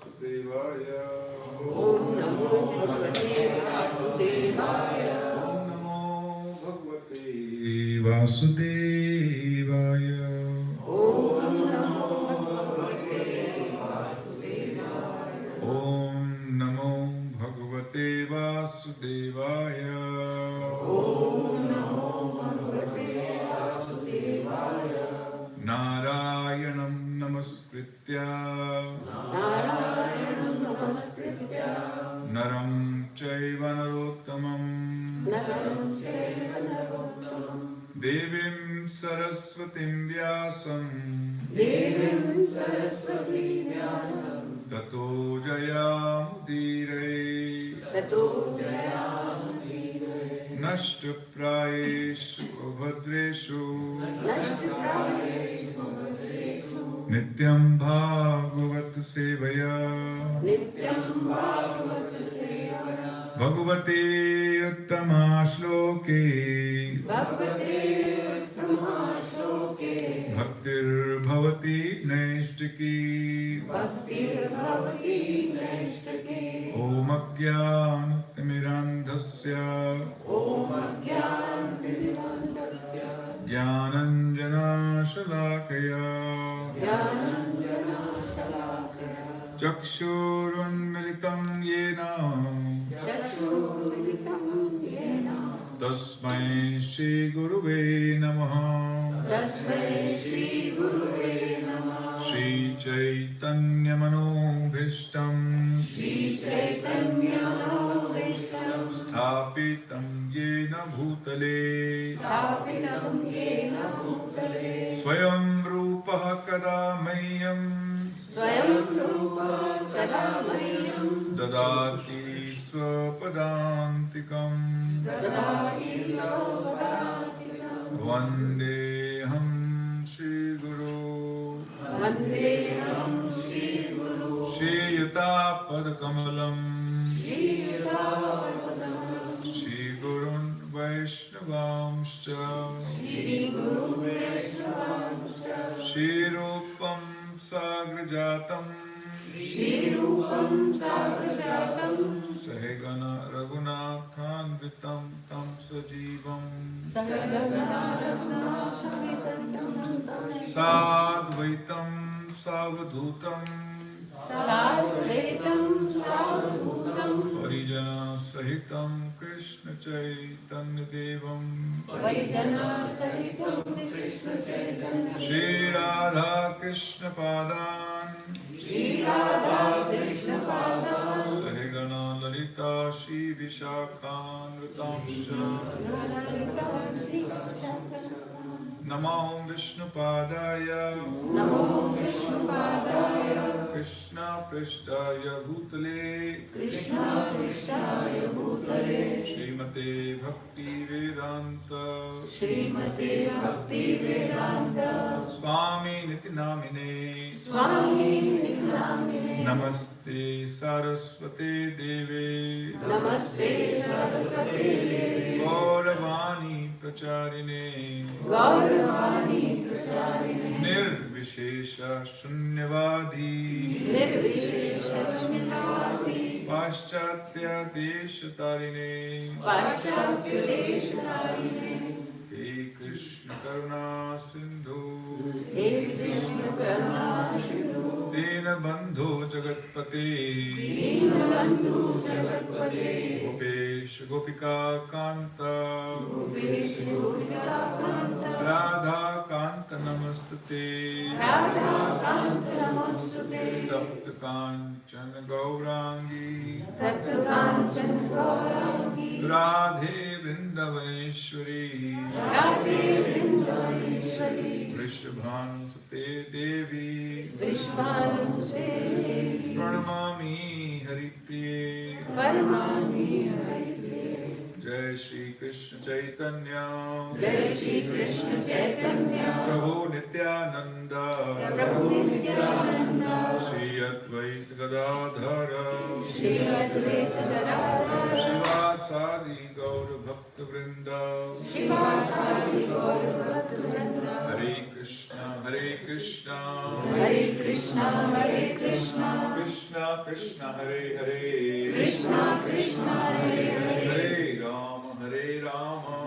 वासुदेवाय। ओम नमो भगवते वासुदेवाय। ओम नमो भगवते वासुदेवाय। ओम नमो भगवते वासुदेवाय। ओम नमो भगवते वासुदेवाय। ओम नमो भगवते वासुदेवाय। नारायणं नमस्कृत्य नारायणं नमस्कृत्य नरं चैव नरोत्तमं नरं चैव नरोत्तमं देवीं सरस्वतीं व्यासं देवीं सरस्वतीं व्यासं ततो जयामुदीरये। ततो जयामुदीरये। नष्टप्रायेषु भद्रेषु नष्टप्रायेषु भद्रेषु नित्यं भागवत सेवया नित्यं भागवत सेवया। भगवते उत्तमा श्लोके भगवते उत्तमा श्लोके भक्तिर्भवति नैष्टिकी। भक्तिर्भवति नैष्टिकी। ॐ अज्ञानतिमिरान्धस्य ॐ अज्ञानतिमिरान्धस्य ज्ञानञ्जनशलाकया ज्ञानञ्जनशलाकया चक्षुरुन्मिलितं येन चक्षुरुन्मिलितं येन तस्मै श्रीगुरुवे नमः। तस्मै श्रीगुरुवे नमः। श्रीचैतन्यमनोभीष्टं श्रीचैतन्यमनोभीष्टं स्थापितं येन भूतले स्थापितं येन भूतले स्वयं रूपः कदा मह्यं स्वयं रूपः कदा मह्यं ददाति स्वपदान्तिकम्। ददाति स्वपदान्तिकम्। वन्देऽहं श्रीगुरो वन्देऽहं श्रीगुरो श्रीयुतापदकमलम् श्रीयुतापदकमलम् श्रीगुरुन् वैष्णवांश्च श्रीगुरुं वैष्णवांश्च श्रीरूपं साग्रजातम् श्रीरूपं साग्रजातं सहगण रघुनाथान्वितं तं सजीवम् सहगणा रघुनाथान्वितं तं सजीवम् साद्वैतं सावधूतं साद्वैतं सावधूतं परिजनसहितं कृष्णचैतन्यदेवं परिजनसहितं कृष्णचैतन्यं श्रीराधाकृष्णपादान् श्रीराधाकृष्णपादान् सहगण ललिता श्रीविशाखान्वितांश्च नमो विष्णुपादाय नमो विष्णुपादाय कृष्णपृष्ठाय भूतले कृष्णपृष्ठाय भूतले श्रीमते भक्तिवेदान्त श्रीमते भक्तिवेदान्त स्वामिनिति नामिने स्वामिनिति नामिने नमस्ते सारस्वते देवे नमस्ते सरस्वती देवी गौरवाणी प्रचारिणे गौरवाणी प्रचारिणे निर्विशेष शून्यवादी निर्विशेष शून्यवादी पाश्चात्य देश तारिणे पाश्चात्य देश तारिणे हे कृष्ण करुणा सिंधु हे कृष्ण करुणा सिंधु दीनबन्धो जगत्पते दीनबन्धु जगत्पते गोपेश गोपिका कान्त गोपेश गोपिका कान्त राधा कान्त नमस्तुते राधा कान्त नमस्तुते तप्त काञ्चन गौरांगी तप्त काञ्चन गौरांगी राधे वृंदावनेश्वरी राधे वृन्दावनेश्वरी वृषभानुसुते देवी विश्वानुसुते देवी प्रणमामि हरिप्रिये परमामि हरिप्रिये। जय श्री कृष्ण चैतन्य जय श्री कृष्ण चैतन्य प्रभु नित्यानंद प्रभु नित्यानंद श्री अद्वैत गदाधर श्री अद्वैत गदाधर शिवासादि गौर भक्त वृंद शिवासादि गौर भक्त वृंद हरे Krishna Hare Krishna Hare Krishna Hare Krishna Krishna Krishna Hare Hare Krishna Krishna Hare Hare Hare Rama Hare Rama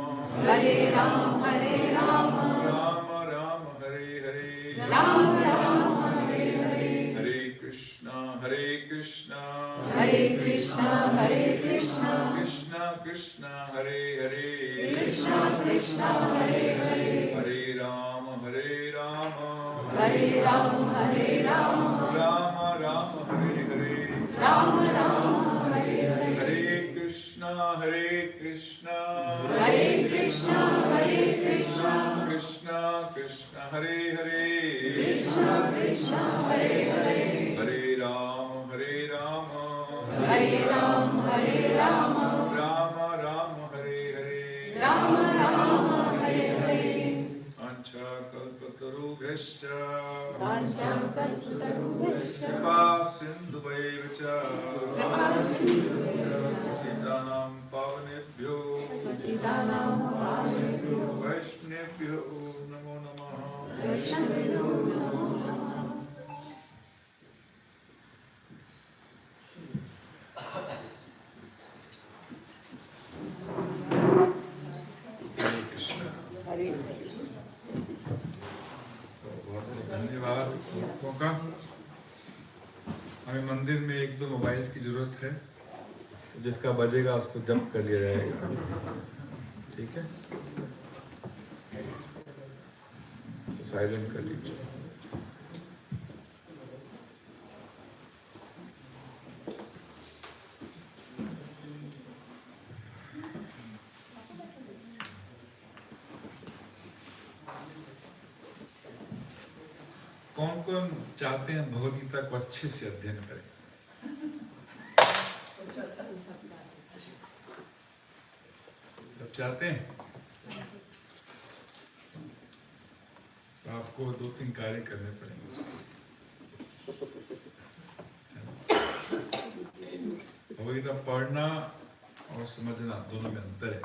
Hare Rama Hare Rama Rama Rama Hare Hare Rama Rama Hare Hare Hare Krishna Hare Krishna Hare Krishna Hare Krishna Krishna Krishna Hare Hare Krishna Krishna Hare Hare Hare Rama Hare Rama Hare Rama Hare Rama Rama Rama Hare Hare Rama Rama Hare Hare Hare Krishna Hare Krishna Hare Krishna Hare Krishna Krishna Krishna Hare Hare Krishna Krishna Hare Hare Hare Rama Hare Rama Hare Rama Hare Rama Rama Rama Hare Hare Rama Rama Hare Hare Ancha kalpatarubhyascha Panchakalpatarubhyascha Kripa sindhuvaivacha Patitanam pavanebhyo Patitanam pavanebhyo Vaishnavibhyo namo namaha Vaishnavibhyo namo namaha Hare Krishna Hare Krishna तो बहुत बहुत धन्यवाद सबकों का। हमें मंदिर में एक दो मोबाइल्स की जरूरत है, तो जिसका बजेगा उसको जब्त कर लिया जाएगा, ठीक है? साइलेंट कर लीजिए। कौन कौन चाहते हैं भगवद गीता को अच्छे से अध्ययन करें? सब चाहते हैं? तो आपको दो तीन कार्य करने पड़ेंगे। भगवद गीता पढ़ना और समझना दोनों में अंतर है।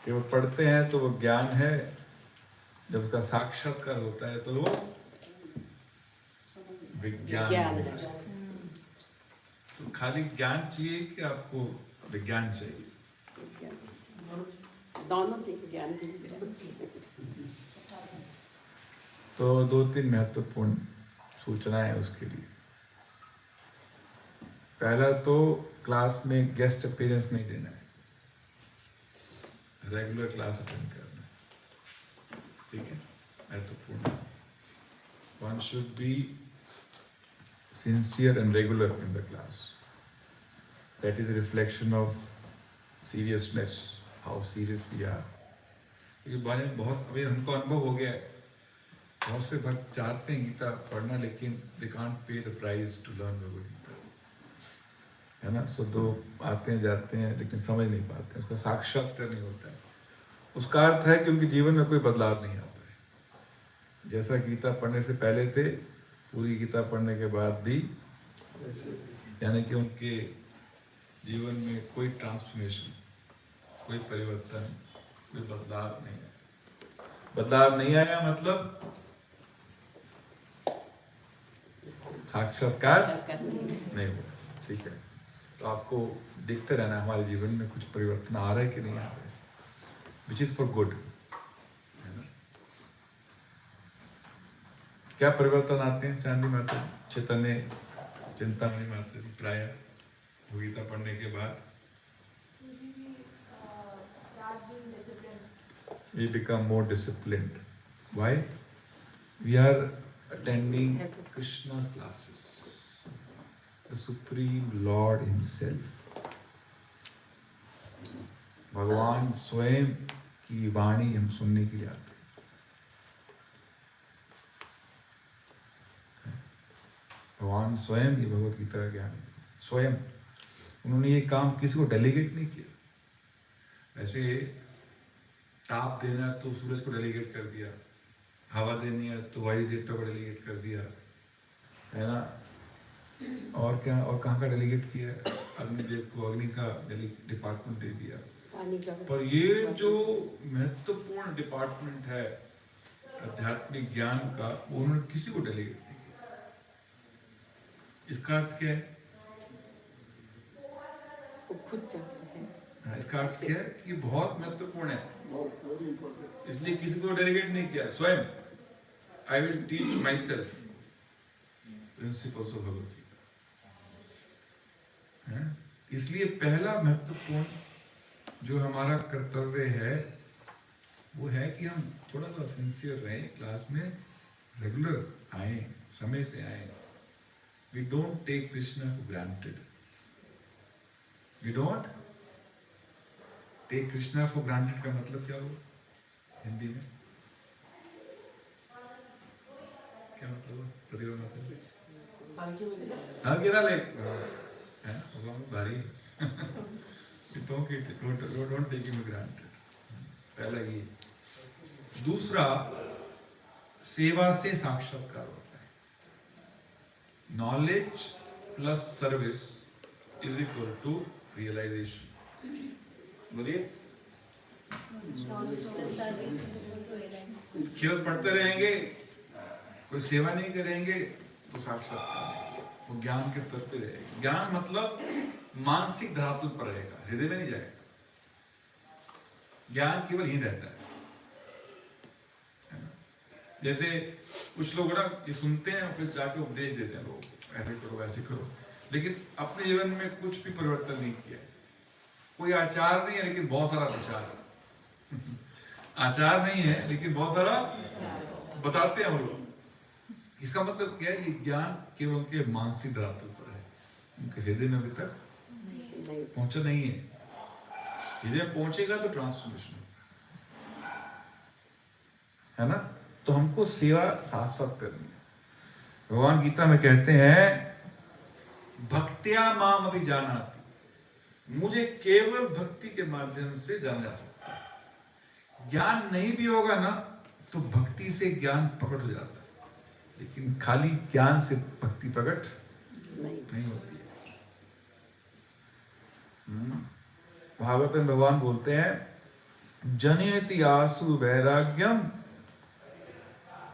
केवल पढ़ते हैं तो वो ज्ञान है, जब उसका साक्षात्कार होता है तो वो विज्ञान है। तो खाली ज्ञान चाहिए कि आपको विज्ञान चाहिए? दोनों चाहिए, ज्ञान भी तो दो तीन महत्वपूर्ण सूचनाएं हैं उसके लिए। पहला तो क्लास में गेस्ट अपीयरेंस नहीं देना है, रेगुलर क्लास अटेंड करना है, ठीक है? महत्वपूर्ण। One should be sincere and regular in the class. That is a reflection of seriousness, how serious we are. ये बारे में बहुत अभी हमको अनुभव हो गया है। बहुत से भक्त चाहते हैं गीता पढ़ना, लेकिन they can't pay the price to learn Bhagavad Gita, है ना? सो दो आते हैं जाते हैं लेकिन समझ नहीं पाते हैं, उसका साक्षात्कार नहीं होता है। उसका अर्थ है कि उनके जीवन में कोई बदलाव नहीं आता है। जैसा गीता पढ़ने से पहले थे, पूरी गीता पढ़ने के बाद भी, यानी कि उनके जीवन में कोई ट्रांसफॉर्मेशन, कोई परिवर्तन, कोई बदलाव नहीं आया। बदलाव नहीं आया मतलब साक्षात्कार नहीं हुआ, ठीक है? तो आपको देखते रहना हमारे जीवन में कुछ परिवर्तन आ रहा है कि नहीं आ रहा है, विच इज फॉर गुड, है ना? क्या परिवर्तन आते हैं चांदी माता, चैतन्य चिंतामणि माता जी प्राय गीता पढ़ने के बाद? We become more disciplined. Why? We are attending Krishna's classes. The Supreme Lord Himself. भगवान स्वयं की वाणी हम सुनने के लिए आते हैं। भगवान स्वयं ही भगवत गीता का ज्ञान, स्वयं उन्होंने ये काम किसी को डेलीगेट नहीं किया। ऐसे ताप देना है तो सूरज को डेलीगेट कर दिया, हवा देनी है तो वायु देवता को डेलीगेट कर दिया, है ना? और क्या, और कहाँ का डेलीगेट किया? अग्निदेव को अग्नि का डिपार्टमेंट दे दिया। पानी का पर ये जो महत्वपूर्ण डिपार्टमेंट है आध्यात्मिक ज्ञान का, वो उन्होंने किसी को डेलीगेट नहीं किया। इसका अर्थ क्या है? वो खुद चाहते हैं। हाँ, इसका अर्थ क्या है कि बहुत महत्वपूर्ण है, इसलिए किसी को डेलीगेट नहीं किया। स्वयं I will teach myself principles of Bhagavad Gita. इसलिए पहला महत्वपूर्ण जो हमारा कर्तव्य है वो है कि हम थोड़ा सा सिंसियर रहें, क्लास में रेगुलर आए, समय से आए। We don't take Krishna for granted, we don't take Krishna for granted का मतलब क्या हुआ हिंदी में? क्या मतलब हुआ? प्रतिभा मतलब हल्के ले हैं, भारी don't take him for granted। पहला ये। दूसरा, सेवा से साक्षात्कार होता है। Knowledge plus service is equal to realization. बोलिए, केवल पढ़ते रहेंगे, कोई सेवा नहीं करेंगे तो साक्षात्कार नहीं, वो ज्ञान के स्तर पे रहेगा। ज्ञान मतलब मानसिक धरातल पर रहेगा, हृदय में नहीं जाएगा। ज्ञान केवल ही रहता है ना? जैसे कुछ लोग ना ये सुनते हैं फिर जाके उपदेश देते हैं, लोग ऐसे करो ऐसे करो, लेकिन अपने जीवन में कुछ भी परिवर्तन नहीं किया। कोई आचार नहीं है लेकिन बहुत सारा विचार है आचार नहीं है लेकिन बहुत सारा बताते हैं वो लोग। इसका मतलब क्या है? ये ज्ञान केवल उनके मानसिक धरातल पर है, उनके हृदय में अभी तक पहुंचा नहीं है। हृदय पहुंचेगा तो ट्रांसफॉर्मेशन है ना। तो हमको सेवा साथ साथ करनी है। भगवान गीता में कहते हैं, भक्त्या माम अभी जानाति, मुझे केवल भक्ति के माध्यम से जाना जा सकता है। ज्ञान नहीं भी होगा ना तो भक्ति से ज्ञान प्रकट हो जाता है, लेकिन खाली ज्ञान से भक्ति प्रकट नहीं होती है। भागवत में भगवान बोलते हैं, जनयति आसु वैराग्यम,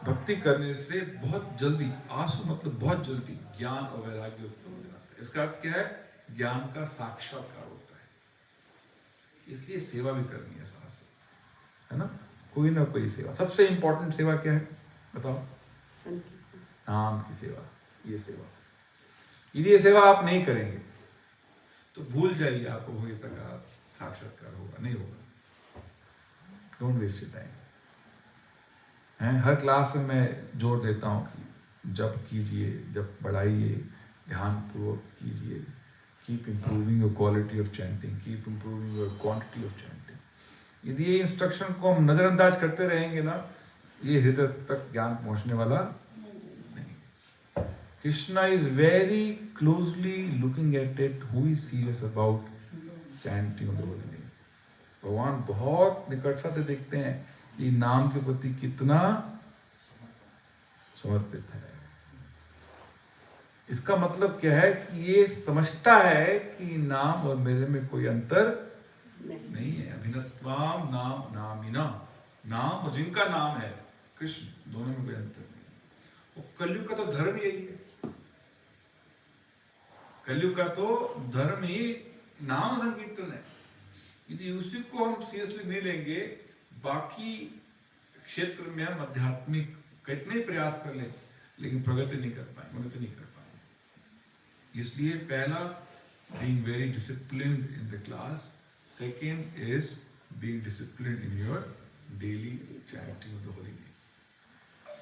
भक्ति करने से बहुत जल्दी, आसु मतलब बहुत जल्दी, ज्ञान और वैराग्य उत्पन्न हो जाता है। इसका अर्थ क्या है? ज्ञान का साक्षात्कार होता है। इसलिए सेवा भी करनी है साथ साथ, है ना, कोई ना कोई सेवा। सबसे इंपॉर्टेंट सेवा क्या है बताओ? नाम की सेवा। ये सेवा, यदि ये सेवा आप नहीं करेंगे तो भूल जाइए आपको भगवत का साक्षात्कार होगा, नहीं होगा। Don't waste your time. हर क्लास में मैं जोर देता हूँ कि जप कीजिए, जप बढ़ाइए, ध्यान पूर्वक कीजिए। Keep improving your quality of chanting, keep improving your quantity of chanting. यदि ये इंस्ट्रक्शन को हम नजरअंदाज करते रहेंगे ना, ये हृदय तक ज्ञान पहुंचने वाला नहीं। Krishna is very closely looking at it, who is serious about chanting of the holy name. भगवान बहुत निकटता से देखते हैं ये नाम के प्रति कितना समर्पित है। इसका मतलब क्या है कि ये समझता है कि नाम और मेरे में कोई अंतर नहीं है। अभिनत्वाम नाम नामिना, नाम और जिनका नाम है कृष्ण, दोनों में कोई अंतर नहीं। और कलयुग का तो धर्म यही है। कलयुग का तो धर्म ही नाम संकीर्तन है। यदि उसी को हम सीरियसली नहीं लेंगे, बाकी क्षेत्र में हम आध्यात्मिक कितने प्रयास कर लें लेकिन प्रगति नहीं कर पाएंगे, उन्नति नहीं कर पाएंगे। इसलिए पहला, being very disciplined in the class. Second is being disciplined in your daily chanting of the holy name.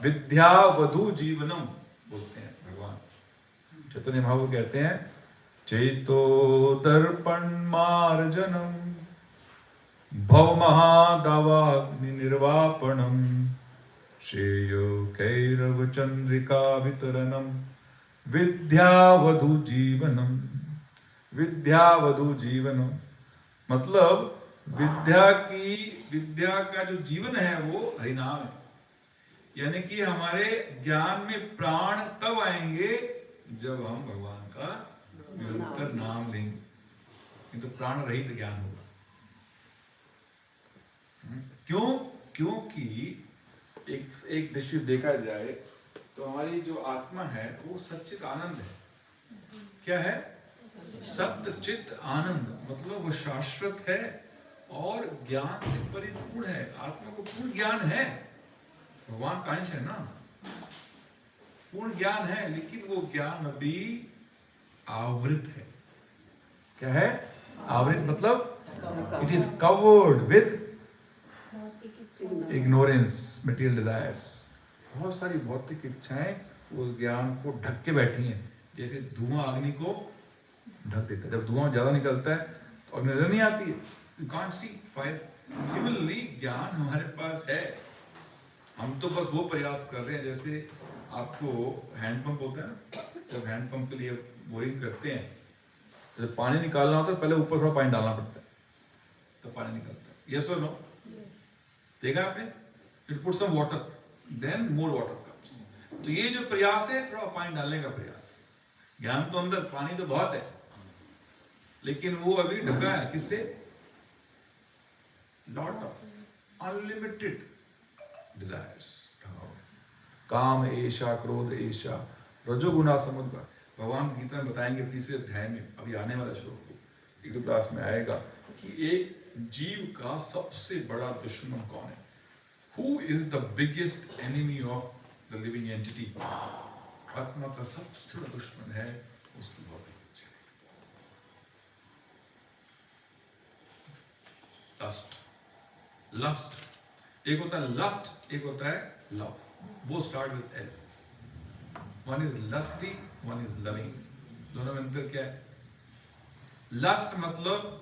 विद्या वधु जीवनम बोलते हैं भगवान चैतन्य महाप्रभु, कहते हैं चैतो दर्पण मार्जनम भव महादावाग्नि निर्वापणम श्रेयो कैरव चंद्रिका वितरणम विद्यावधु जीवनम। विद्यावधु जीवनम मतलब विद्या का जो जीवन है वो हरिनाम है। यानी कि हमारे ज्ञान में प्राण तब आएंगे जब हम भगवान का निरंतर नाम लेंगे, नहीं तो प्राण रहित ज्ञान होगा। क्यों? क्योंकि एक दृष्टि देखा जाए तो हमारी जो आत्मा है वो सच्चित आनंद है। क्या है? सत्य चित्त आनंद, मतलब वो शाश्वत है और ज्ञान से परिपूर्ण है। आत्मा को पूर्ण ज्ञान है, भगवान का अंश है ना, पूर्ण ज्ञान है, लेकिन वो ज्ञान अभी आवृत है। क्या है? आवृत मतलब it is covered with ignorance, material desires. बहुत सारी भौतिक इच्छाएं उस ज्ञान को ढक के बैठी हैं, जैसे धुआं अग्नि को ढक देता है। जब धुआं ज्यादा निकलता है तो अग्नि नजर नहीं आती है, you can't C fire. Similarly ज्ञान हमारे पास है, हम तो बस वो प्रयास कर रहे हैं। जैसे आपको हैंडपंप होता है ना, जब हैंडपंप के लिए बोरिंग करते हैं तो जब पानी निकालना होता है पहले ऊपर थोड़ा पानी डालना पड़ता है तो पानी निकलता है। यस और नो? देखा आपने? It put some water, then more water comes. तो ये जो प्रयास है थोड़ा पानी डालने का प्रयास। ज्ञान तो अंदर, पानी तो बहुत है, लेकिन वो अभी ढका है किससे? Lot of unlimited desires. काम ऐशा, क्रोध ऐशा, रजोगुना समुद्र। भगवान गीता में बताएंगे 3रे अध्याय में, अभी आने वाला श्लोक एक क्लास में आएगा कि एक जीव का सबसे बड़ा दुश्मन कौन है? Who is the biggest enemy of the living entity? आत्मा का सबसे बड़ा दुश्मन है उसकी भौतिक इच्छा। लस्ट, लस्ट एक होता है लस्ट, एक होता है लव। वो start with L. One is lusty, one is loving. दोनों में अंतर क्या है? लस्ट मतलब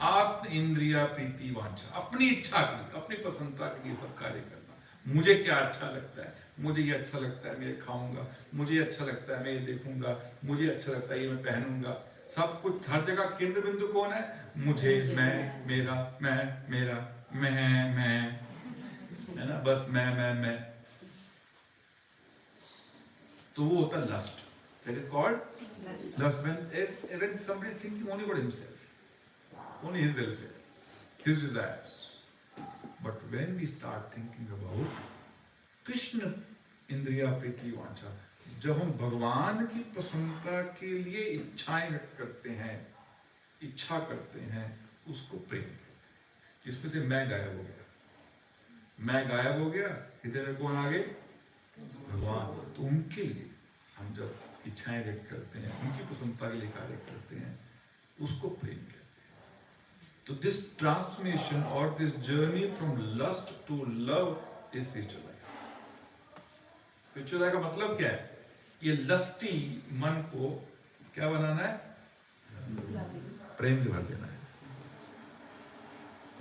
आत्म इंद्रिया प्रीति वांछा, अपनी इच्छा के लिए, अपनी पसंदता के लिए सब कार्य करना। मुझे क्या अच्छा लगता है, मुझे ये अच्छा लगता है मैं ये खाऊंगा, मुझे अच्छा लगता है मैं ये देखूंगा, मुझे अच्छा लगता है ये मैं पहनूंगा। सब कुछ, हर जगह केंद्र बिंदु कौन है? मुझे, मैं, मेरा, मैं, मेरा, मैं, है ना, बस मैं। तो वो होता है lust. That is called lust. When somebody thinking only about himself, only his welfare, his desires. But when we start thinking about Krishna, इंद्रिया प्रीति वांछा, जब हम भगवान की प्रसन्नता के लिए इच्छाएं व्यक्त करते हैं, इच्छा करते हैं, उसको प्रेम कहते हैं। जिसमें से मैं गायब हो गया, मैं गायब हो गया, हृदय में कौन आ गए? भगवान। तो उनके लिए हम जब इच्छाएं व्यक्त करते हैं, उनकी प्रसन्नता के लिए कार्य करते हैं, उसको प्रेम कहते हैं। तो दिस ट्रांसफॉर्मेशन और this journey from lust to love is spiritual life. Spiritual life का मतलब क्या है? ये लस्टी मन को क्या बनाना है? प्रेम से भर देना है।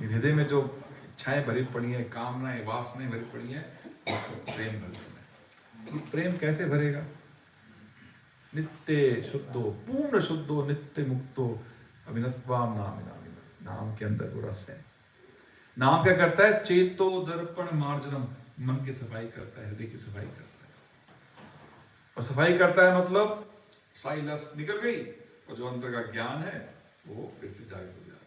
हृदय में जो इच्छाएं भरी पड़ी है, कामनाएं, वासनाएं भरी पड़ी है, उसको प्रेम भर देना है। प्रेम कैसे भरेगा? नित्य शुद्धो, पूर्ण शुद्धो, नित्य मुक्तो, अभिनत्वाम नाम। नाम के अंदर वो रस है। नाम क्या करता है? चेतो दर्पण मार्जनम, मन की सफाई करता है, हृदय की सफाई करता है। और सफाई करता है मतलब सारी लस्ट निकल गई, और जो अंदर का ज्ञान है वो फिर से जागृत हो जाता है।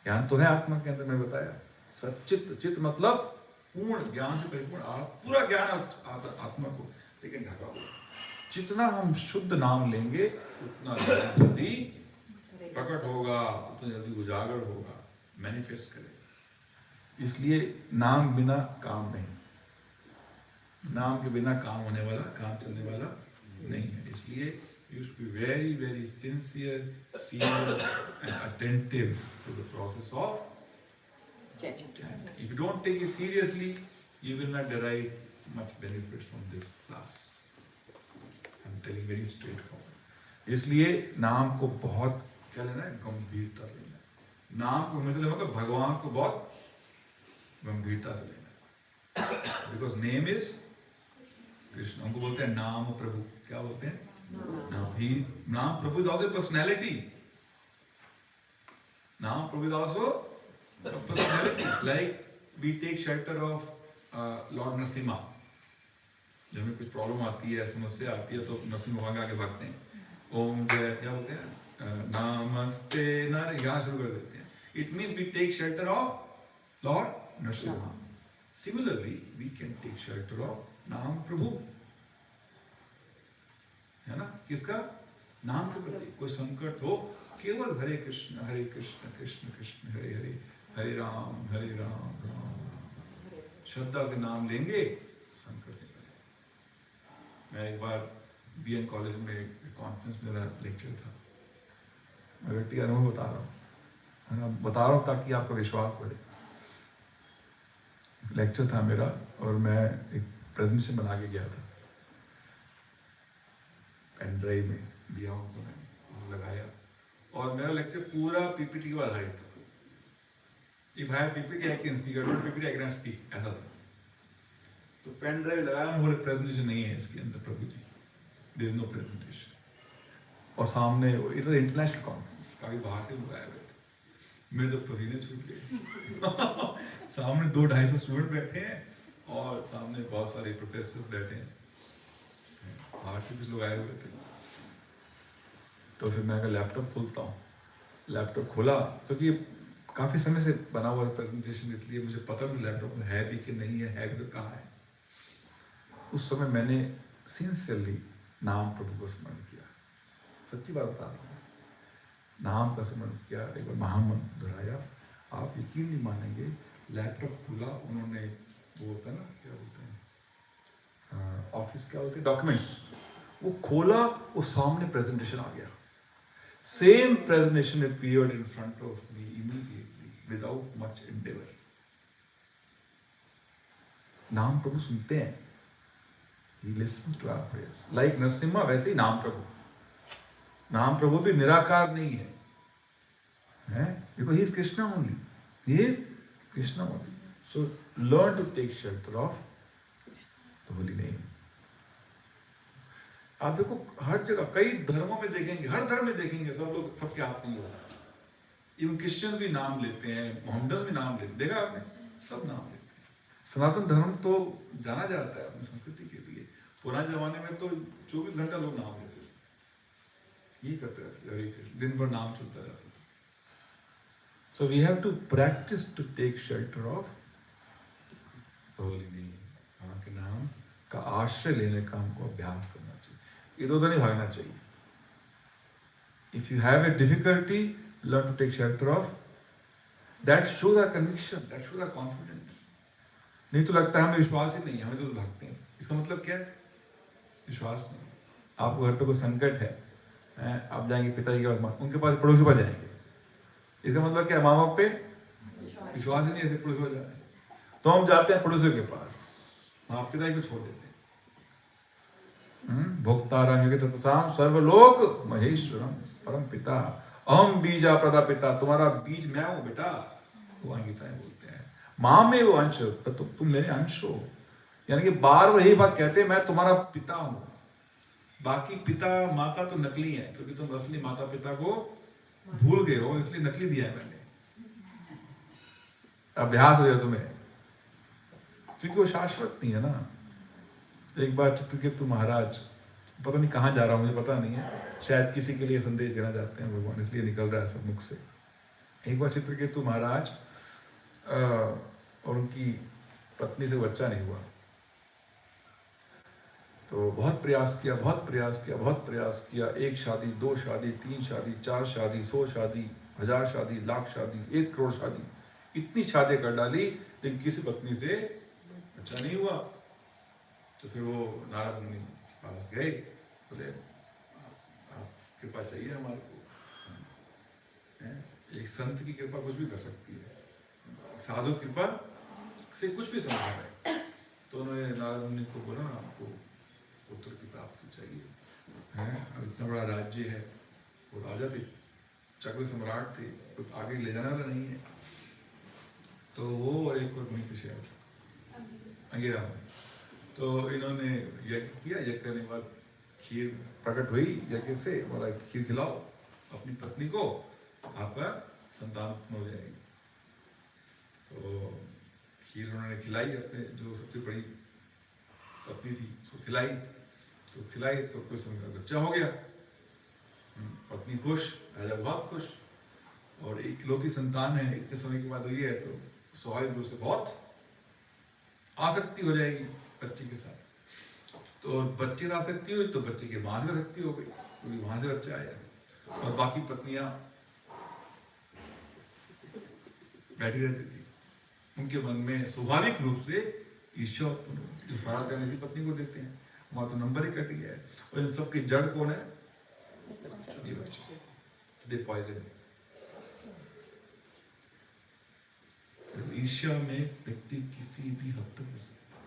ज्ञान तो है आत्मा के अंदर, मैं बताया। सच्चित, चित्त मतलब पूर्ण ज्ञान से परिपूर्ण, पूरा ज्ञान आत्मा को, लेकिन ढका हुआ। जितना हम शुद्ध नाम लेंगे उतना जल्दी प्रकट होगा, उतना जल्दी उजागर होगा, मैनिफेस्ट करेगा। इसलिए नाम बिना काम नहीं, नाम के बिना काम होने वाला, काम चलने वाला नहीं है। इसलिए you should be very, very sincere, serious and attentive to the process of chanting. If you don't take it seriously, you will not derive much benefit from this class. I'm telling very straightforward. इसलिए नाम को बहुत क्या लेना है? गंभीरता लेना है। नाम को मतलब भगवान को बहुत गंभीरता से लेना है। Because name is Krishna. हमको बोलते हैं नाम प्रभु। क्या बोलते हैं? नाम प्रभु is also a personality. Naam Prabhu is also a personality. Like we take shelter of Lord Narasimha. जब हमें कुछ प्रॉब्लम आती है, समस्या आती है, तो नरसिंह भगवान के आगे भागते हैं। ओम जय, क्या बोलते हैं? नमस्ते नर, यहाँ शुरू कर देते हैं। It means we take shelter of Lord Nrsimha. Similarly, we can take shelter of नाम प्रभु, है ना? किसका? नाम के प्रति कोई संकट हो, केवल हरे कृष्ण कृष्ण कृष्ण हरे हरे, हरे राम राम राम, श्रद्धा से नाम लेंगे, संकट निकलेगा। मैं एक बार बीएन कॉलेज में कॉन्फ्रेंस मेरा लेक्चर था, मैं व्यक्ति अनुभव बता रहा हूँ, है ना, बता रहा हूँ ताकि आपका विश्वास बढ़े। लेक्चर था मेरा और मैं एक प्रेजेंटेशन बना के गया था, पेन ड्राइव में दिया उनको, मैंने लगाया और मेरा लेक्चर पूरा पीपीटी पर आधारित था। If I have PPT I can speak, अगर पीपीटी आई कैन स्पीक, ऐसा था। तो पेन ड्राइव लगाया, बोले प्रेजेंटेशन नहीं है इसके अंदर प्रभु जी, देयर इज नो प्रेजेंटेशन। और सामने इट वाज इंटरनेशनल कॉन्फ्रेंस, काफी बाहर से लोग आए हुए थे, मेरे तो पसीने छूट गए। सामने 200-250 स्टूडेंट बैठे हैं और सामने बहुत सारे प्रोफेसर बैठे हैं, बाहर से कुछ लोग आए हुए थे। तो फिर मैं लैपटॉप खोलता हूँ, लैपटॉप खोला क्योंकि काफ़ी समय से बना हुआ प्रेजेंटेशन, इसलिए मुझे पता नहीं लैपटॉप में है भी कि नहीं है भी तो कहाँ है। उस समय मैंने सिंसियरली नाम प्रभु को स्मरण किया, सच्ची बात बता रहा हूँ, नाम का स्मरण किया, एक बार महामंत्र दोहराया। आप यकीन नहीं मानेंगे, लैपटॉप खुला, उन्होंने वो होता है ना, क्या बोलते हैं ऑफिस, क्या बोलते हैं, डॉक्यूमेंट्स, वो खोला, वो सामने प्रेजेंटेशन आ गया। Same presentation appeared in front of me immediately without much endeavor. नाम प्रभु सुनते हैं, he listens to our prayers. Like Narasimha, वैसे ही नाम प्रभु भी निराकार नहीं है, because he is Krishna only. He is Krishna only. So learn to take shelter of the holy name. आप देखो हर जगह, कई धर्मों में देखेंगे, हर धर्म में देखेंगे, सब लोग सबके हाथ नहीं होता। इवन क्रिश्चियन भी नाम लेते हैं, मोहम्मदन भी नाम लेते हैं, देखा आपने, सब नाम लेते हैं। सनातन धर्म तो जाना जाता है अपनी संस्कृति के लिए। पुराने जमाने में तो 24 घंटा लोग नाम लेते थे, ये करते रहते, हरे कृष्ण, दिन भर नाम चलता रहता था। So we have to practice to take shelter of the holy name. वहाँ के नाम का आश्रय लेने का हमको अभ्यास करना चाहिए, इधर उधर नहीं भागना चाहिए। If you have a difficulty, learn to take shelter of. That shows our conviction, that shows our confidence. नहीं तो लगता है हमें विश्वास ही नहीं है, हमें तो भागते हैं। इसका मतलब क्या है? विश्वास नहीं। आपको घर पे कोई संकट है, आप जाएंगे पिताजी के पास, उनके पास, पड़ोसी के पास जाएंगे। इसका मतलब क्या, माँ बाप पे विश्वास ही नहीं है, पड़ोसी हो जाए तो हम जाते हैं पड़ोसियों के पास, माँ पिता को छोड़ देते हैं। भोक्तारं यज्ञतपसां सर्वलोक महेश्वरम परम पिता अहम बीजा प्रदापिता, तुम्हारा बीज मैं हूँ बेटा, वो गीता बोलते हैं। माँ में वो अंश, तो तुम मेरे अंश हो, यानी कि बार बार यही बात कहते हैं, मैं तुम्हारा पिता हूँ। बाकी पिता माता तो नकली है, क्योंकि तुम असली माता पिता को भूल गए हो, इसलिए नकली दिया है मैंने, अभ्यास हो जाए तुम्हें, क्योंकि वो शाश्वत नहीं है ना। एक बार चित्रकेतु महाराज, पता नहीं कहाँ जा रहा हूँ, मुझे पता नहीं है, शायद किसी के लिए संदेश देना चाहते हैं भगवान, इसलिए निकल रहा है सब मुख से। एक बार चित्रकेतु महाराज और उनकी पत्नी से बच्चा नहीं हुआ, तो बहुत प्रयास किया, 1 शादी, 2 शादी, 3 शादी, 4 शादी, 100 शादी, 1000 शादी, लाख शादी, 1 करोड़ शादी, इतनी शादी कर डाली, लेकिन किसी पत्नी से बच्चा नहीं हुआ। तो फिर वो नारद मुनि के पास गए, बोले आप कृपा चाहिए हमारे को, एक संत की कृपा कुछ भी कर सकती है, साधु कृपा से कुछ भी संभव है। तो उन्होंने नारद मुनि को बोला, आपको पुत्र की प्राप्ति चाहिए, अब इतना बड़ा राज्य है, वो राजा थे, चक्र सम्राट थे, तो आगे ले जाने वाला नहीं है। तो वो और एक और मुनि पीछे अंगीरा, तो इन्होंने यज्ञ किया, यज्ञ करने के बाद खीर प्रकट हुई यज्ञ से, बोला खीर खिलाओ अपनी पत्नी को, आपका संतान हो जाएगी। तो खीर उन्होंने खिलाई, अपने जो सबसे बड़ी पत्नी थी उसको खिलाई, तो कुछ समय बाद बच्चा हो गया, पत्नी खुश, राजा बहुत खुश, और एक इकलौती संतान है, इतने समय के बाद हुई है, तो स्वाभाविक रूप से बहुत आसक्ति हो जाएगी बच्चे के साथ। तो बच्चे से आसक्ति हुई तो बच्चे के मां में आसक्ति हो गई, क्योंकि वहां से बच्चा आया। और बाकी पत्नियां बैठी रहती थी, उनके मन में स्वाभाविक रूप से ईर्ष्या उत्पन्न होती। जो सारा ध्यान इसी पत्नी को देते हैं, वहां तो नंबर ही कट गया है। और इन सबकी जड़ कौन है? ये बच्चे। दे पॉइजन। ईर्ष्या में व्यक्ति किसी भी हद तक हो सकता है,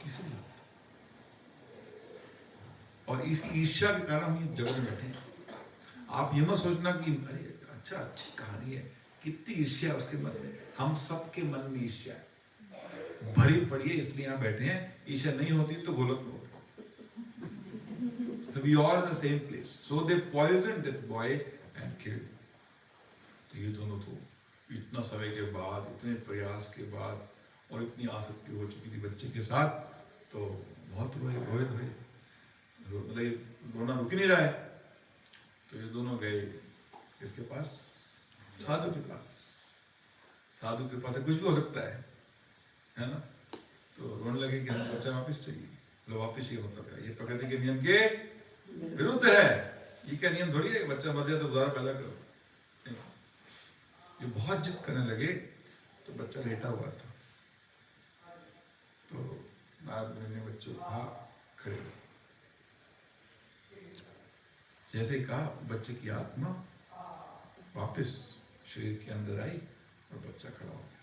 किसी भी हद तक। और इस ईर्ष्या के कारण हम ये जगह में बैठे हैं। आप ये मत सोचना कि अरे अच्छा अच्छी कहानी है, कितनी ईर्ष्या है उसके मन में। हम सबके मन में ईर्ष्या है भरी पड़ी है, इसलिए यहाँ बैठे हैं। ईर्ष्या नहीं होती तो गोलक में होता। So we are in the same place. So they poisoned that boy and killed. तो ये दोनों तो इतना समय के बाद, इतने प्रयास के बाद, और इतनी आसक्ति हो चुकी थी बच्चे के साथ, तो बहुत रोए रोए रोए, मतलब रोना रुक ही नहीं रहा है। तो ये दोनों गए इसके पास, साधु के पास। साधु के पास कुछ भी हो सकता है ना। तो रोने लगे कि हमें बच्चा वापस चाहिए। लो वापस ये मतलब है, ये प्रकृति के नियम के विरुद्ध है। ये क्या नियम थोड़ी है, बच्चा मर जाए तो दोबारा पैदा करो। ये बहुत जिद करने लगे तो बच्चा लेटा हुआ था। तो नारद मुनि ने बच्चों को खड़े हो। जैसे कहा, बच्चे की आत्मा वापस शरीर के अंदर आई और बच्चा खड़ा हो गया।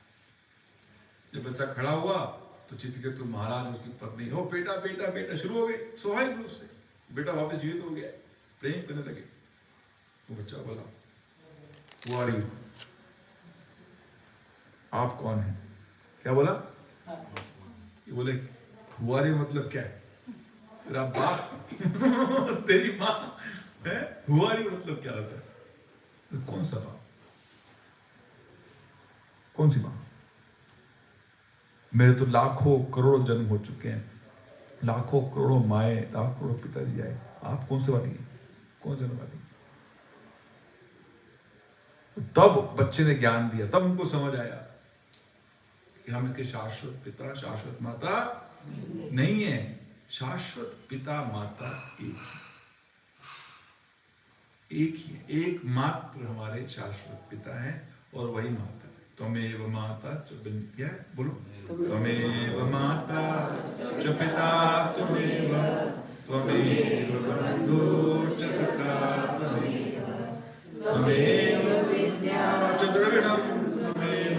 जब बच्चा खड़ा हुआ तो चित्रकेतु महाराज, उसकी पत्नी, ओ बेटा बेटा बेटा शुरू हो गए स्वाभाविक रूप से। बेटा वापस जीवित हो गया, प्रेम करने लगे। वो बच्चा बोला, Who are you? आप कौन हैं? क्या बोला? ये बोले Who are you मतलब क्या है? तेरा बाप तेरी माँ है? Who are you मतलब क्या होता है? कौन सा बाप? कौन सी माँ? मेरे तो लाखों करोड़ों जन्म हो चुके हैं, लाखों करोड़ों माए, लाखों करोड़ों पिताजी आए, आप कौन से वाली हैं? कौन जन्म वाली? तब बच्चे ने ज्ञान दिया, तब उनको समझ आया कि हम इसके शाश्वत पिता शाश्वत माता नहीं है। शाश्वत पिता माता एक ही है, एकमात्र हमारे शाश्वत पिता है और वही माता है। त्वमेव माता च क्या बोलो, त्वमेव माता च पिता त्वमेव, त्वमेव बन्धुश्च सखा त्वमेव, त्वमेव विद्या च द्रविणं त्वमेव,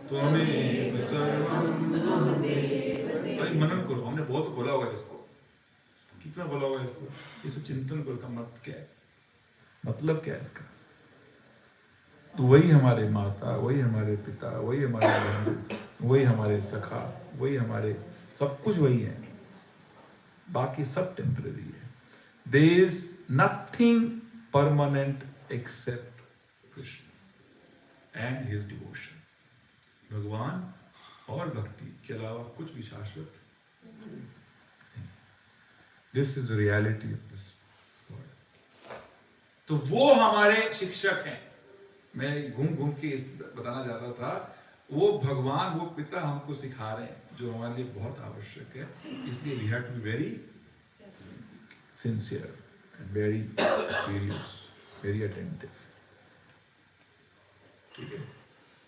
त्वमेव सर्वं मम देव। भाई मनन करो, हमने बहुत बोला होगा इसको, कितना बोला होगा इसको, इसको चिंतन करो। का मत क्या है, मतलब क्या है इसका? तो वही हमारे माता, वही हमारे पिता, वही हमारे बंधु, वही हमारे सखा, वही हमारे सब कुछ वही है, बाकी सब टेम्पररी है। There is nothing permanent except Krishna and his devotion. भगवान और भक्ति के अलावा कुछ भी शाश्वत नहीं। This is reality of this world. तो वो हमारे शिक्षक हैं। मैं घूम घूम के बताना चाहता था, वो भगवान, वो पिता हमको सिखा रहे हैं, जो हमारे लिए बहुत आवश्यक है। इसलिए we have to be very sincere and very serious, very attentive. ठीक है,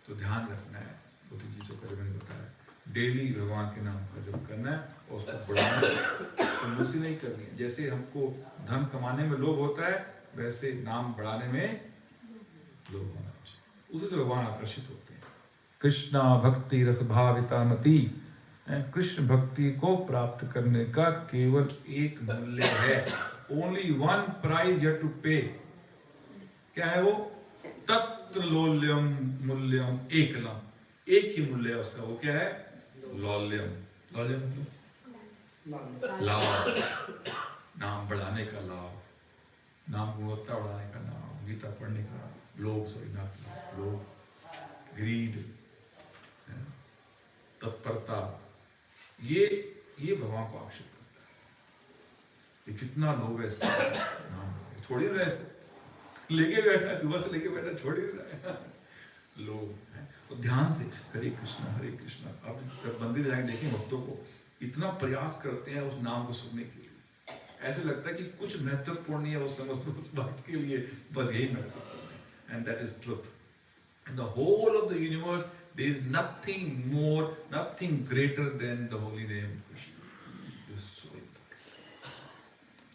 तो ध्यान रखना है छोटी चीजों का, जो मैंने बताया। डेली भगवान के नाम का जप करना है और उसको बढ़ाना है, कंजूसी नहीं करनी है। जैसे हमको धन कमाने में लोभ होता है, वैसे नाम बढ़ाने में लोग होना चाहिए, उसे तो भगवान आकर्षित होते हैं। कृष्णा भक्ति रस भाविता मति, कृष्ण भक्ति को प्राप्त करने का केवल एक मूल्य है। Only one prize you have to pay. क्या है वो? तत्र लोल्यम मूल्यम एकलम, एक ही मूल्य है उसका। वो क्या है? लौल्यम। लौल्यम मतलब लाभ, नाम बढ़ाने का लाभ, नाम गुणवत्ता बढ़ाने का नाम, गीता पढ़ने का लोग, लोग, ग्रीड, तत्परता, ये भगवान को आकर्षित करता है। ये कितना लोग है इसका नाम छोड़ ही रहा है, इसको लेके बैठा है, सुबह से लेके बैठा, छोड़ ही रहा है। लोग हैं वो ध्यान से हरे कृष्णा हरे कृष्णा। अब जब मंदिर जाके देखें भक्तों को इतना प्रयास करते हैं उस नाम को सुनने के लिए, ऐसे लगता है कि कुछ महत्वपूर्ण नहीं है उस समय उस भक्त के लिए, बस यही महत्वपूर्ण है। And that is truth. In the whole of the universe there is nothing more, nothing greater than the holy name Krishna.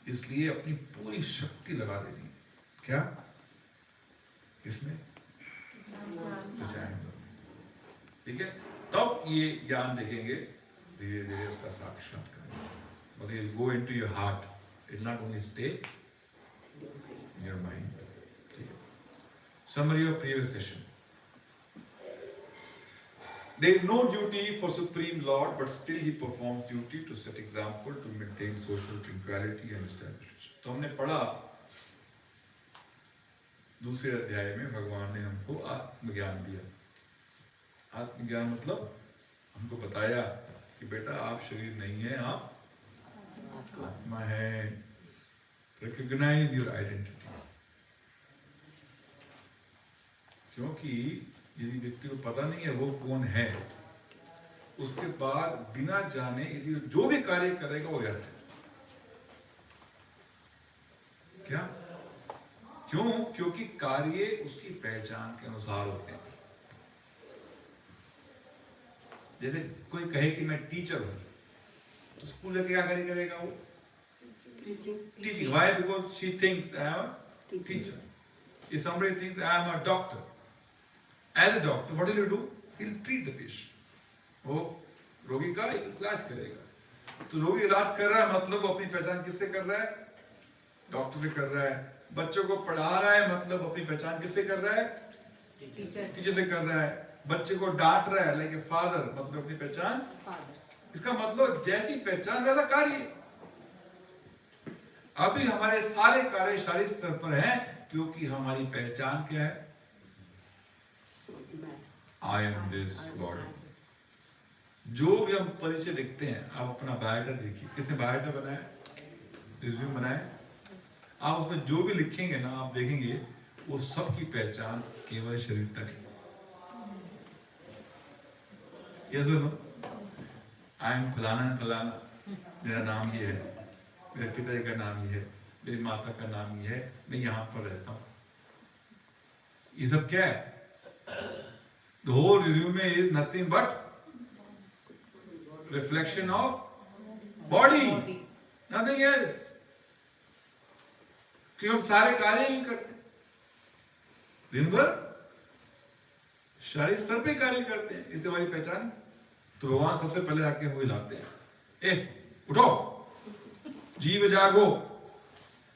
इसलिए अपनी पूरी शक्ति लगा देनी। क्या? इसमें ठीक है, तब ये ज्ञान देखेंगे धीरे धीरे उसका साक्षात्कार, but it will go into your heart, it will not only stay in your mind. ठीक है, summary of previous session. There is no duty for Supreme Lord, but still he performs duty to set example, to maintain social tranquility and establish. तो हमने पढ़ा दूसरे अध्याय में भगवान ने हमको आत्मज्ञान दिया। आत्मज्ञान मतलब हमको बताया कि बेटा आप शरीर नहीं है, आप आत्मा है। Recognise your identity. क्योंकि यदि व्यक्ति को पता नहीं है वो कौन है, उसके बाद बिना जाने यदि जो भी कार्य करेगा वो व्यर्थ है। क्या? क्यों? क्योंकि कार्य उसकी पहचान के अनुसार होते हैं। जैसे कोई कहे कि मैं टीचर हूं, तो स्कूल जाके क्या करेगा वो? Teaching. Why? Because she thinks I am a teacher. If somebody thinks I am a doctor, as a doctor, what will you do? He'll treat the patient. वो रोगी का इलाज करेगा। तो रोगी इलाज कर रहा है मतलब वो अपनी पहचान किससे कर रहा है? डॉक्टर से कर रहा है। बच्चों को पढ़ा रहा है मतलब अपनी पहचान किससे कर रहा है? टीचर से कर रहा है। बच्चे को डांट रहा है लाइक ए फादर, मतलब अपनी पहचान फादर। इसका मतलब जैसी पहचान वैसा कार्य। अभी हमारे सारे कार्य शारीरिक स्तर पर हैं क्योंकि हमारी पहचान क्या है? I am this body. जो भी हम परिचय देखते हैं, आप अपना बायोडाटा देखिए, किसने बायोडाटा बनाया? रिज्यूम बनाया। आप उसमें जो भी लिखेंगे ना, आप देखेंगे वो सब की पहचान केवल शरीर तक है। यस और नो? आई एम फलाना फलाना, मेरा नाम ये है, मेरे पिताजी का नाम ये है, मेरी माता का नाम ये है, मैं यहाँ पर रहता हूँ। ये सब क्या है? The whole resume is nothing but reflection of body, nothing else. कि हम सारे कार्य नहीं करते, दिन भर शारीरिक स्तर पे कार्य करते हैं, इससे हमारी पहचान। तो भगवान सबसे पहले आके वो हिलाते हैं, उठो, जीव जागो,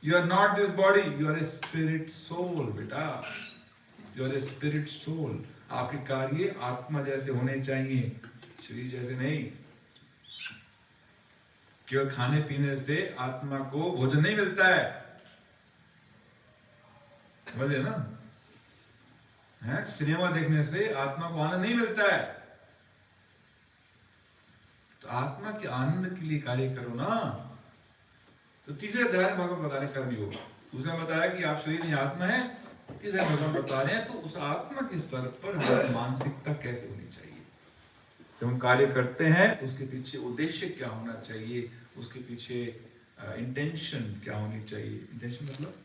you are not this body, you are a spirit soul. बेटा you are a spirit soul. आपके कार्य आत्मा जैसे होने चाहिए, शरीर जैसे नहीं। केवल खाने पीने से आत्मा को भोजन नहीं मिलता है, समझे ना? सिनेमा देखने से आत्मा को आनंद नहीं मिलता है। तो आत्मा के आनंद के लिए कार्य करो ना। तो तीसरे अध्याय में भगवान बता रहे कर्मयोग। दूसरा बताया कि आप शरीर नहीं आत्मा है। तीसरा भगवान बता रहे हैं तो उस आत्मा के स्तर पर हमारी मानसिकता कैसे होनी चाहिए। जब हम कार्य करते हैं तो उसके पीछे उद्देश्य क्या होना चाहिए, उसके पीछे इंटेंशन क्या होनी चाहिए। इंटेंशन मतलब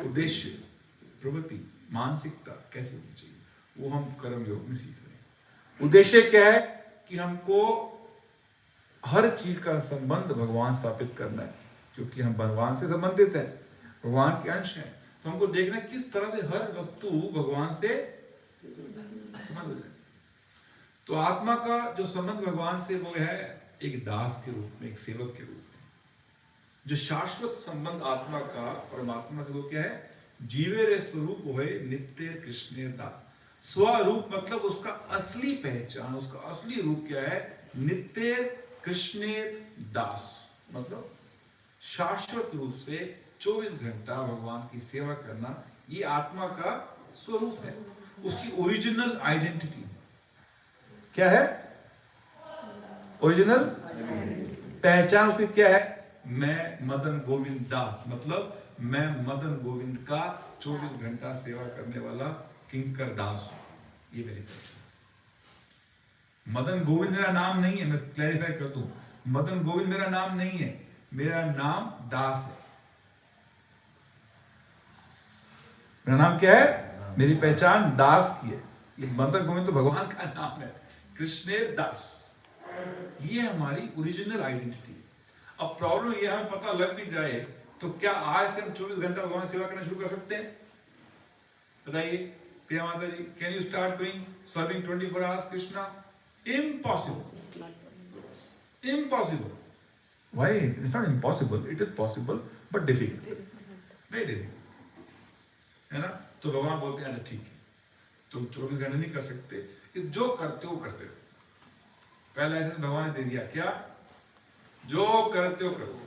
उद्देश्य, प्रवृत्ति, मानसिकता कैसे होनी चाहिए, वो हम कर्म योग में सीख रहे हैं। उद्देश्य क्या है? कि हमको हर चीज का संबंध भगवान स्थापित करना है, क्योंकि हम भगवान से संबंधित हैं, भगवान के अंश हैं। तो हमको देखना है किस तरह से हर वस्तु भगवान से संबंध है। तो आत्मा का जो संबंध भगवान से वो है एक दास के रूप में, एक सेवक के रूप में। जो शाश्वत संबंध आत्मा का परमात्मा से वो क्या है? जीवे रे स्वरूप होए नित्य कृष्ण दास। स्वरूप मतलब उसका असली पहचान, उसका असली रूप क्या है? नित्य कृष्ण दास, मतलब शाश्वत रूप से 24 घंटा भगवान की सेवा करना, ये आत्मा का स्वरूप है। उसकी ओरिजिनल आइडेंटिटी क्या है? ओरिजिनल पहचान उसकी क्या है? मैं मदन गोविंद दास, मतलब मैं मदन गोविंद का 24 घंटा सेवा करने वाला किंकर दास हूं, ये मेरी पहचान। मदन गोविंद मेरा नाम नहीं है, मैं क्लैरिफाई कर दूं, मदन गोविंद मेरा नाम नहीं है, मेरा नाम दास है। मेरा नाम क्या है? मेरी पहचान दास की है। ये मदन गोविंद तो भगवान का नाम है, कृष्ण दास, ये हमारी ओरिजिनल आइडेंटिटी है। अब प्रॉब्लम ये हमें पता लग भी जाए तो क्या आज से हम 24 घंटा भगवान सेवा करना शुरू कर सकते हैं? बताइए प्रिया माता ji, can you start doing serving 24 hours Krishna? Impossible, impossible. Why? It's not impossible, it is possible but difficult, very difficult, है ना? तो भगवान बोलते हैं अच्छा ठीक है, तुम 24 घंटे नहीं कर सकते, जो करते हो करते हो। पहला ऐसे भगवान ने दे दिया क्या? जो करते हो करो,